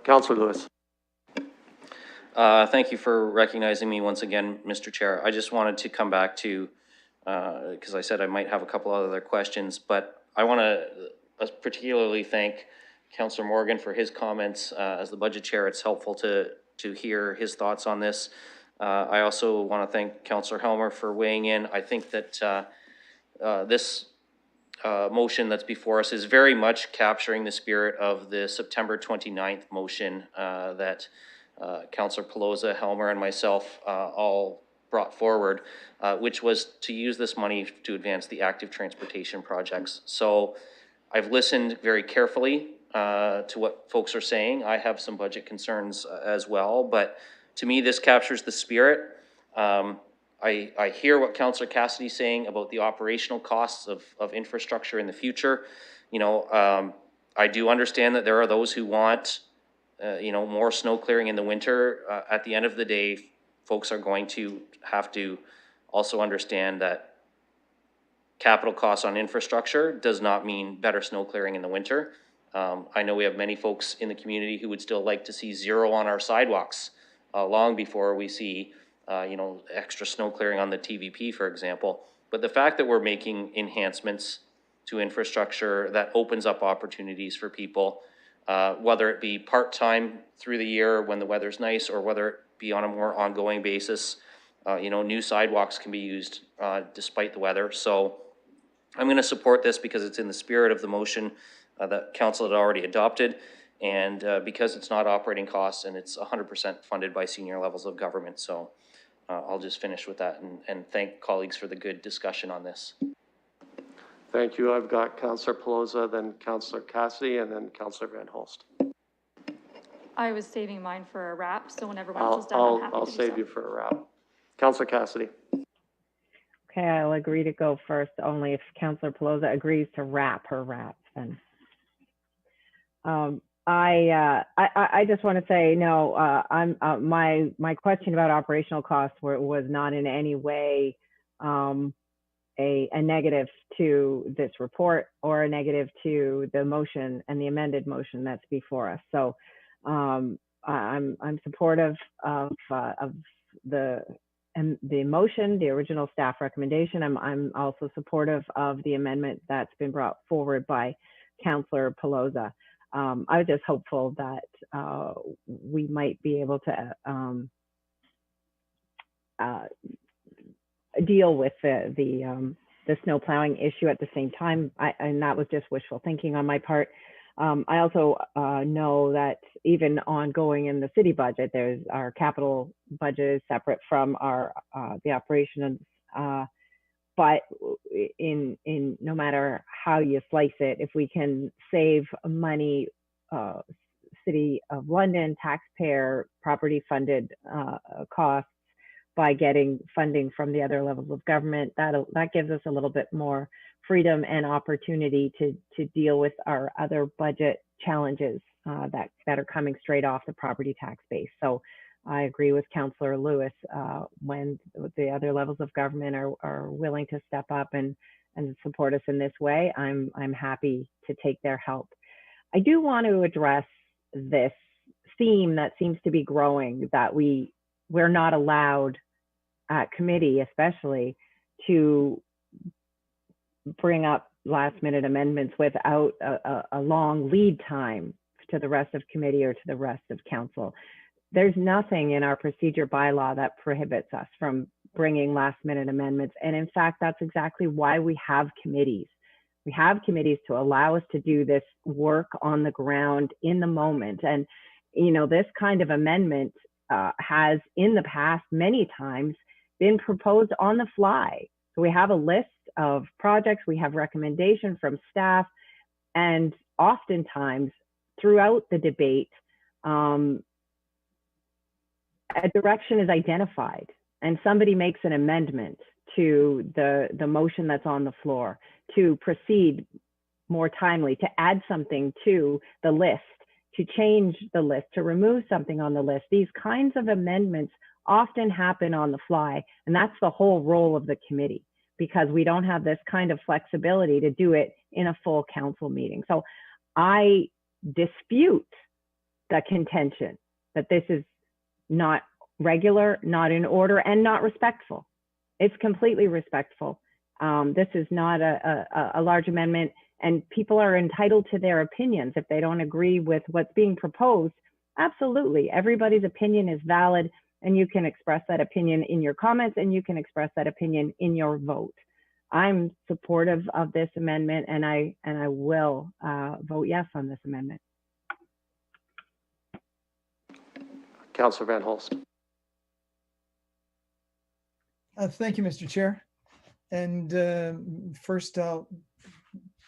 Councillor Lewis. Thank you for recognizing me once again, Mr. Chair. I just wanted to come back to, because I said I might have a couple other questions, but I want to particularly thank Councillor Morgan for his comments. As the budget chair, it's helpful to hear his thoughts on this. I also want to thank Councillor Helmer for weighing in. I think that this motion that's before us is very much capturing the spirit of the September 29th motion that Councillor Pelosa, Helmer, and myself all brought forward, which was to use this money to advance the active transportation projects. So I've listened very carefully to what folks are saying. I have some budget concerns as well, but to me, this captures the spirit. I hear what Councillor Cassidy is saying about the operational costs of infrastructure in the future. You know, I do understand that there are those who want, you know, more snow clearing in the winter. At the end of the day, folks are going to have to also understand that capital costs on infrastructure does not mean better snow clearing in the winter. I know we have many folks in the community who would still like to see zero on our sidewalks long before we see you know, extra snow clearing on the TVP, for example. But the fact that we're making enhancements to infrastructure that opens up opportunities for people, whether it be part-time through the year when the weather's nice, or whether it be on a more ongoing basis, you know, new sidewalks can be used despite the weather. So I'm going to support this because it's in the spirit of the motion that council had already adopted, and because it's not operating costs and it's 100% funded by senior levels of government. So I'll just finish with that and thank colleagues for the good discussion on this. Thank you. I've got Councillor Pelosa, then Councillor Cassidy, and then Councillor Van Holst. I was saving mine for a wrap, so whenever Council's done, I'm happy I'll to do save so. you for a wrap. Councillor Cassidy. Okay, I'll agree to go first only if Councillor Pelosa agrees to wrap her wrap. Then I just want to say no. My question about operational costs was not in any way a negative to this report or a negative to the motion and the amended motion that's before us. So I'm supportive of the motion, the original staff recommendation. I'm also supportive of the amendment that's been brought forward by Councillor Pelosa. I was just hopeful that we might be able to deal with the snow plowing issue at the same time, and that was just wishful thinking on my part. I also know that even ongoing in the city budget, there's our capital budget is separate from our the operations. But in no matter how you slice it, if we can save money, City of London taxpayer property funded costs by getting funding from the other levels of government, that gives us a little bit more freedom and opportunity to deal with our other budget challenges that are coming straight off the property tax base. So I agree with Councillor Lewis. When the other levels of government are willing to step up and support us in this way, I'm happy to take their help. I do want to address this theme that seems to be growing, that we're not allowed at committee, especially, to bring up last minute amendments without a long lead time to the rest of committee or to the rest of council. There's nothing in our procedure bylaw that prohibits us from bringing last minute amendments. And in fact, that's exactly why we have committees. We have committees to allow us to do this work on the ground in the moment. And, you know, this kind of amendment has in the past many times been proposed on the fly. So we have a list of projects, we have recommendation from staff, and oftentimes throughout the debate, a direction is identified and somebody makes an amendment to the motion that's on the floor to proceed more timely, to add something to the list, to change the list, to remove something on the list. These kinds of amendments often happen on the fly, and that's the whole role of the committee, because we don't have this kind of flexibility to do it in a full council meeting. So I dispute the contention that this is not regular, not in order, and not respectful. It's completely respectful. This is not a large amendment, and people are entitled to their opinions. If they don't agree with what's being proposed, absolutely, everybody's opinion is valid, and you can express that opinion in your comments, and you can express that opinion in your vote. I'm supportive of this amendment, and I will vote yes on this amendment. Councillor Van Holst. Thank you, Mr. Chair. And first, I'll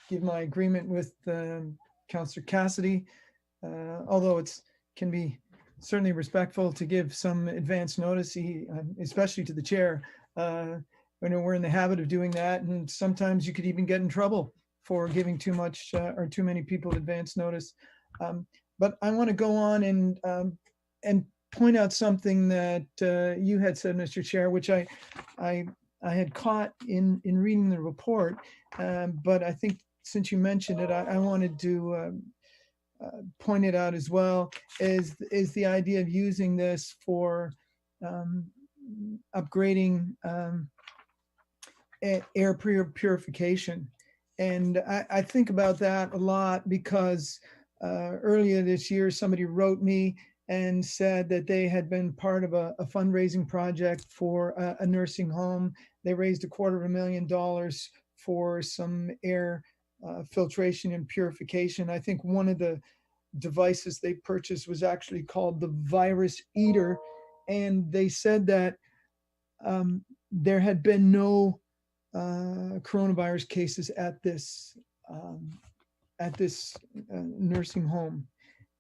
give my agreement with Councillor Cassidy, although it can be certainly respectful to give some advance notice, especially to the chair. When we're in the habit of doing that, and sometimes you could even get in trouble for giving too much or too many people advance notice. But I want to go on and point out something that you had said, Mr. Chair, which I had caught in reading the report, but I think since you mentioned it, I wanted to point it out as well, is the idea of using this for upgrading air purification. And I think about that a lot because earlier this year, somebody wrote me and said that they had been part of a fundraising project for a nursing home. They raised $250,000 for some air filtration and purification. I think one of the devices they purchased was actually called the Virus Eater. And they said that there had been no coronavirus cases at this nursing home.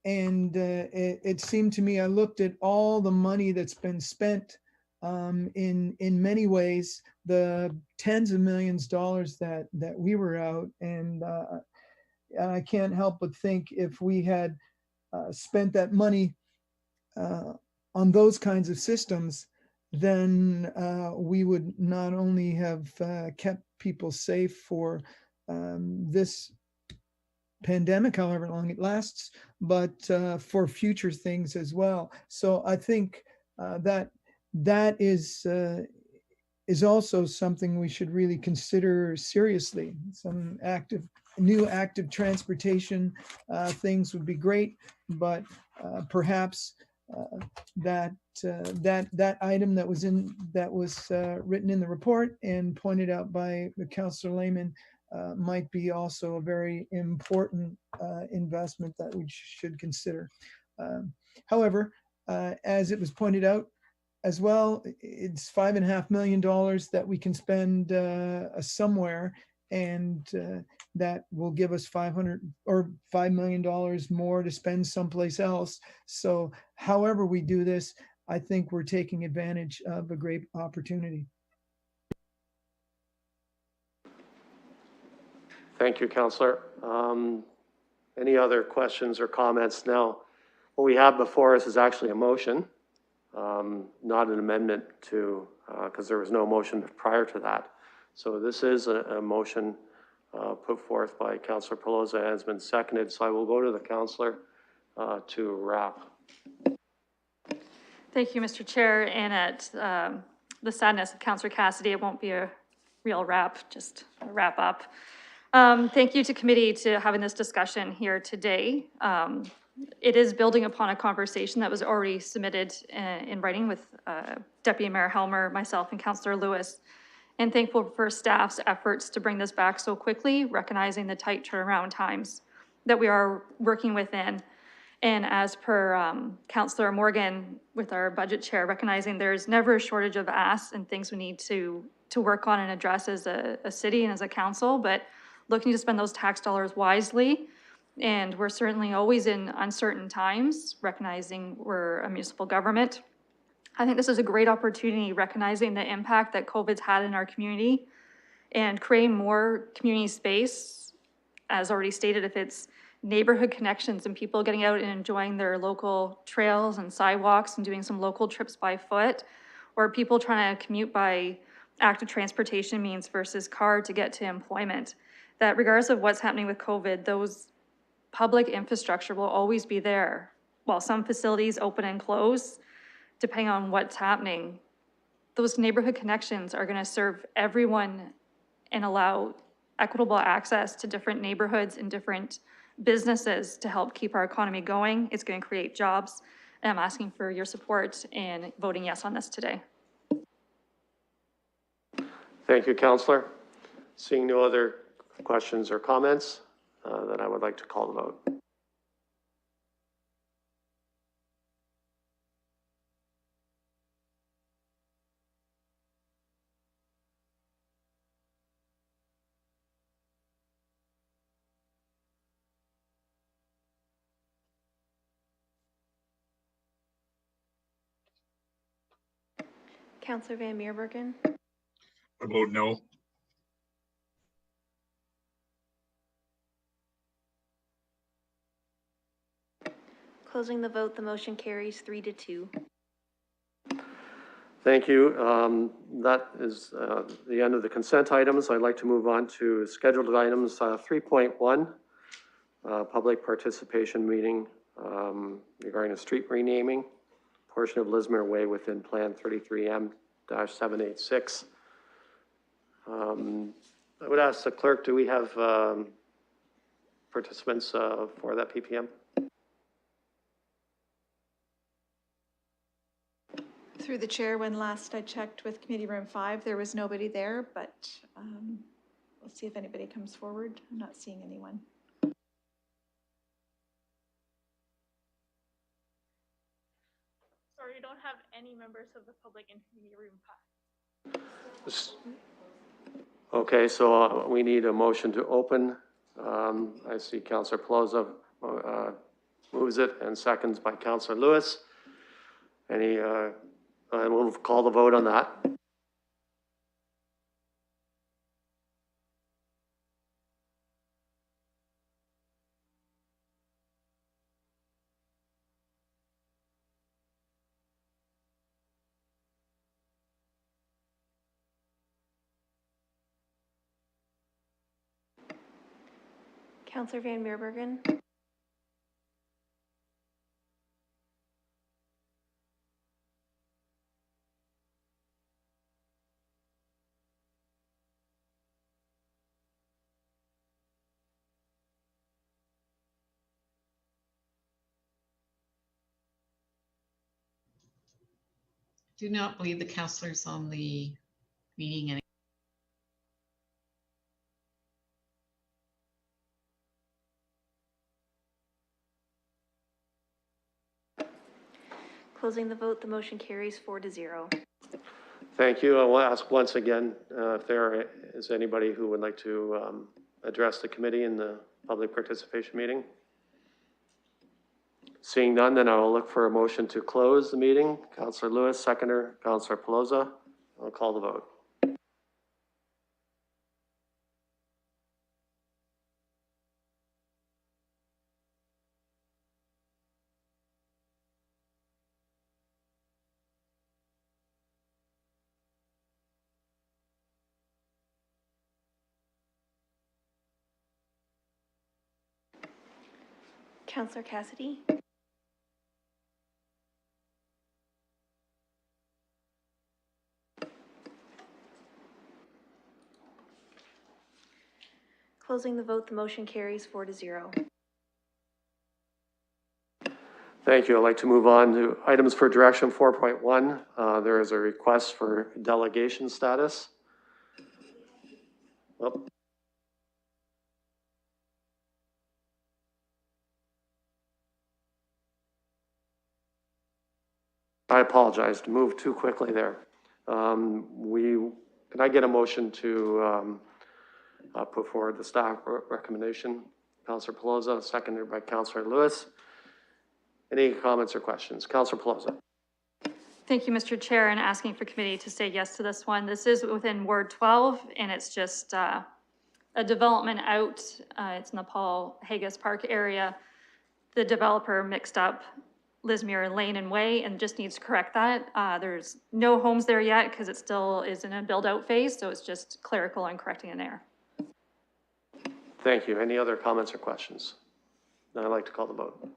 And it seemed to me, I looked at all the money that's been spent in many ways, the tens of millions of dollars that we were out, and I can't help but think if we had spent that money on those kinds of systems, then we would not only have kept people safe for this pandemic, however long it lasts, but for future things as well. So I think that is also something we should really consider seriously. Some new active transportation things would be great, but perhaps that item that was written in the report and pointed out by Councillor Lehman might be also a very important investment that we should consider. However, as it was pointed out as well, it's $5.5 million that we can spend somewhere, and that will give us $5 million more to spend someplace else. So however we do this, I think we're taking advantage of a great opportunity. Thank you, Councillor. Any other questions or comments? Now, what we have before us is actually a motion, not an amendment to, because there was no motion prior to that. So this is a motion put forth by Councillor Pelosa and has been seconded. So I will go to the councillor to wrap. Thank you, Mr. Chair. And at the sadness of Councillor Cassidy, it won't be a real wrap up. Thank you to committee to having this discussion here today. It is building upon a conversation that was already submitted in writing with Deputy Mayor Helmer, myself, and Councillor Lewis, and thankful for staff's efforts to bring this back so quickly, recognizing the tight turnaround times that we are working within. And as per Councillor Morgan with our budget chair, recognizing there's never a shortage of asks and things we need to work on and address as a city and as a council, but looking to spend those tax dollars wisely. And we're certainly always in uncertain times, recognizing we're a municipal government. I think this is a great opportunity, recognizing the impact that COVID's had in our community and creating more community space. As already stated, if it's neighborhood connections and people getting out and enjoying their local trails and sidewalks and doing some local trips by foot, or people trying to commute by active transportation means versus car to get to employment, that regardless of what's happening with COVID, those public infrastructure will always be there. While some facilities open and close, depending on what's happening, those neighborhood connections are going to serve everyone and allow equitable access to different neighborhoods and different businesses to help keep our economy going. It's going to create jobs, and I'm asking for your support in voting yes on this today. Thank you, Councillor. Seeing no other questions or comments, then I would like to call the vote. Councillor Van Meerbergen. I vote no. Closing the vote, the motion carries 3-2. Thank you. That is the end of the consent items. I'd like to move on to scheduled items 3.1, public participation meeting regarding a street renaming, portion of Lismere Way within Plan 33M-786. I would ask the clerk, do we have participants for that PPM? Through the chair, when last I checked with Committee Room 5, there was nobody there, but we'll see if anybody comes forward. I'm not seeing anyone. Sorry, you don't have any members of the public in Committee Room 5. Okay, so we need a motion to open. I see Councillor Pelosi moves it and seconds by Councillor Lewis. Any, and we'll call the vote on that. Councillor Van Meerbergen. Do not believe the councillors on the meeting anymore. Closing the vote, the motion carries 4-0. Thank you. I will ask once again if there is anybody who would like to address the committee in the public participation meeting. Seeing none, then I will look for a motion to close the meeting. Councillor Lewis, seconder. Councillor Pelosi. I'll call the vote. Councillor Cassidy. Closing the vote, the motion carries 4-0. Thank you. I'd like to move on to items for direction 4.1. There is a request for delegation status. Oh. I apologize, to move too quickly there. Can I get a motion to put forward the staff recommendation? Councillor Pelosa, seconded by Councillor Lewis. Any comments or questions? Councillor Pelosa. Thank you, Mr. Chair, and asking for committee to say yes to this one. This is within Ward 12, and it's just a development out. It's in the Paul Haggis Park area. The developer mixed up Lismere Lane and Way and just needs to correct that. There's no homes there yet because it still is in a build out phase, so it's just clerical and correcting an error. Thank you. Any other comments or questions? Then I'd like to call the vote.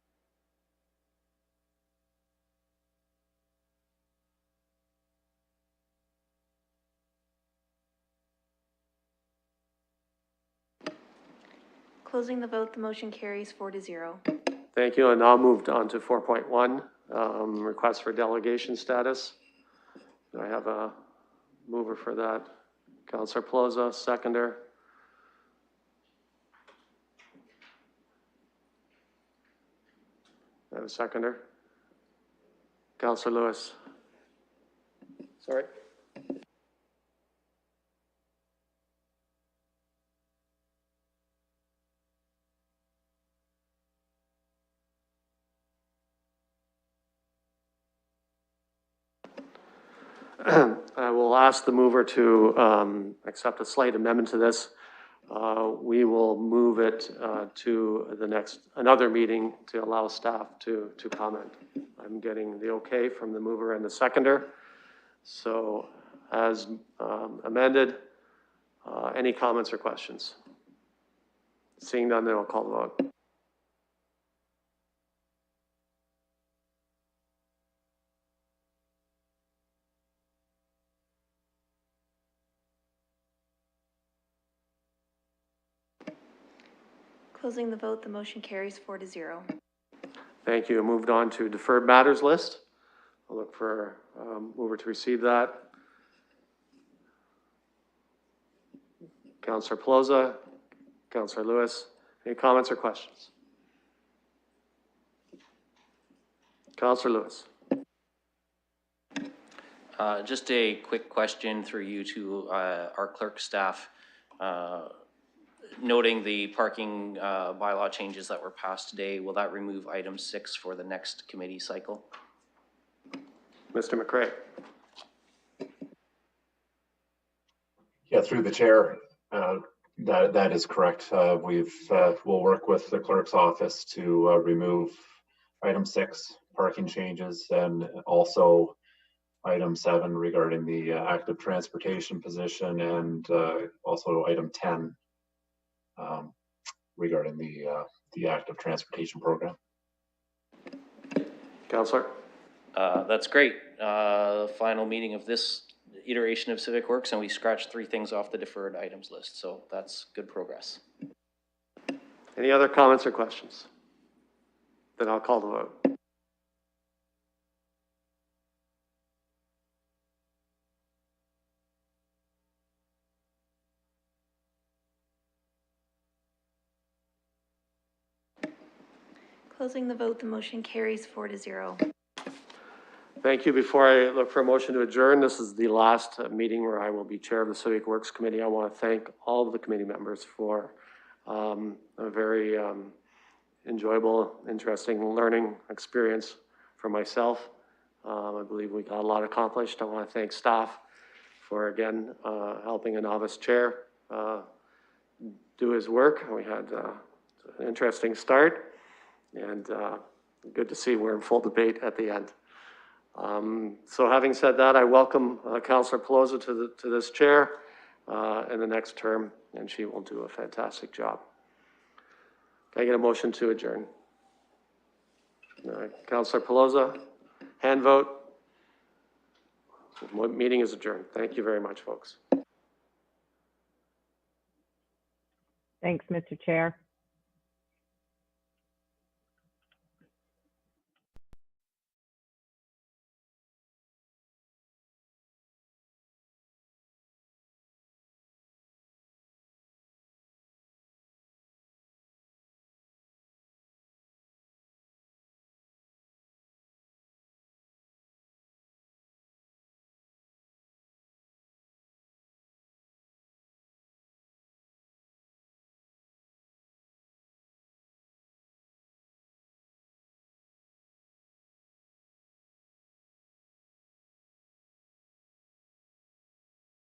Closing the vote, the motion carries 4-0. Thank you. And now moved on to 4.1, request for delegation status. Do I have a mover for that? Councillor Pelosa, seconder. I have a seconder. Councillor Lewis. Sorry. I will ask the mover to accept a slight amendment to this. We will move it to the another meeting to allow staff to comment. I'm getting the okay from the mover and the seconder. So as amended, any comments or questions? Seeing none, then I'll call the vote. Closing the vote, the motion carries 4-0. Thank you. Moved on to deferred matters list. I'll look for mover to receive that. Councillor Pelosa, Councillor Lewis, any comments or questions? Councillor Lewis. Just a quick question through you to our clerk staff. Noting the parking bylaw changes that were passed today, will that remove item 6 for the next committee cycle? Mr. McRae. Yeah, through the chair, that is correct. We'll work with the clerk's office to remove item 6, parking changes, and also item 7 regarding the active transportation position, and also item 10 regarding the active transportation program. Councillor. That's great. Final meeting of this iteration of Civic Works, and we scratched 3 things off the deferred items list, so that's good progress. Any other comments or questions? Then I'll call the vote. Closing the vote, the motion carries 4-0. Thank you. Before I look for a motion to adjourn, this is the last meeting where I will be chair of the Civic Works Committee. I want to thank all of the committee members for a very enjoyable, interesting learning experience for myself. I believe we got a lot accomplished. I want to thank staff for, again, helping a novice chair do his work. We had an interesting start, and good to see we're in full debate at the end. So having said that, I welcome Councillor Pelosa to this chair in the next term, and she will do a fantastic job. Can I get a motion to adjourn? Councillor Pelosa, hand vote. Meeting is adjourned. Thank you very much, folks. Thanks, Mr. Chair.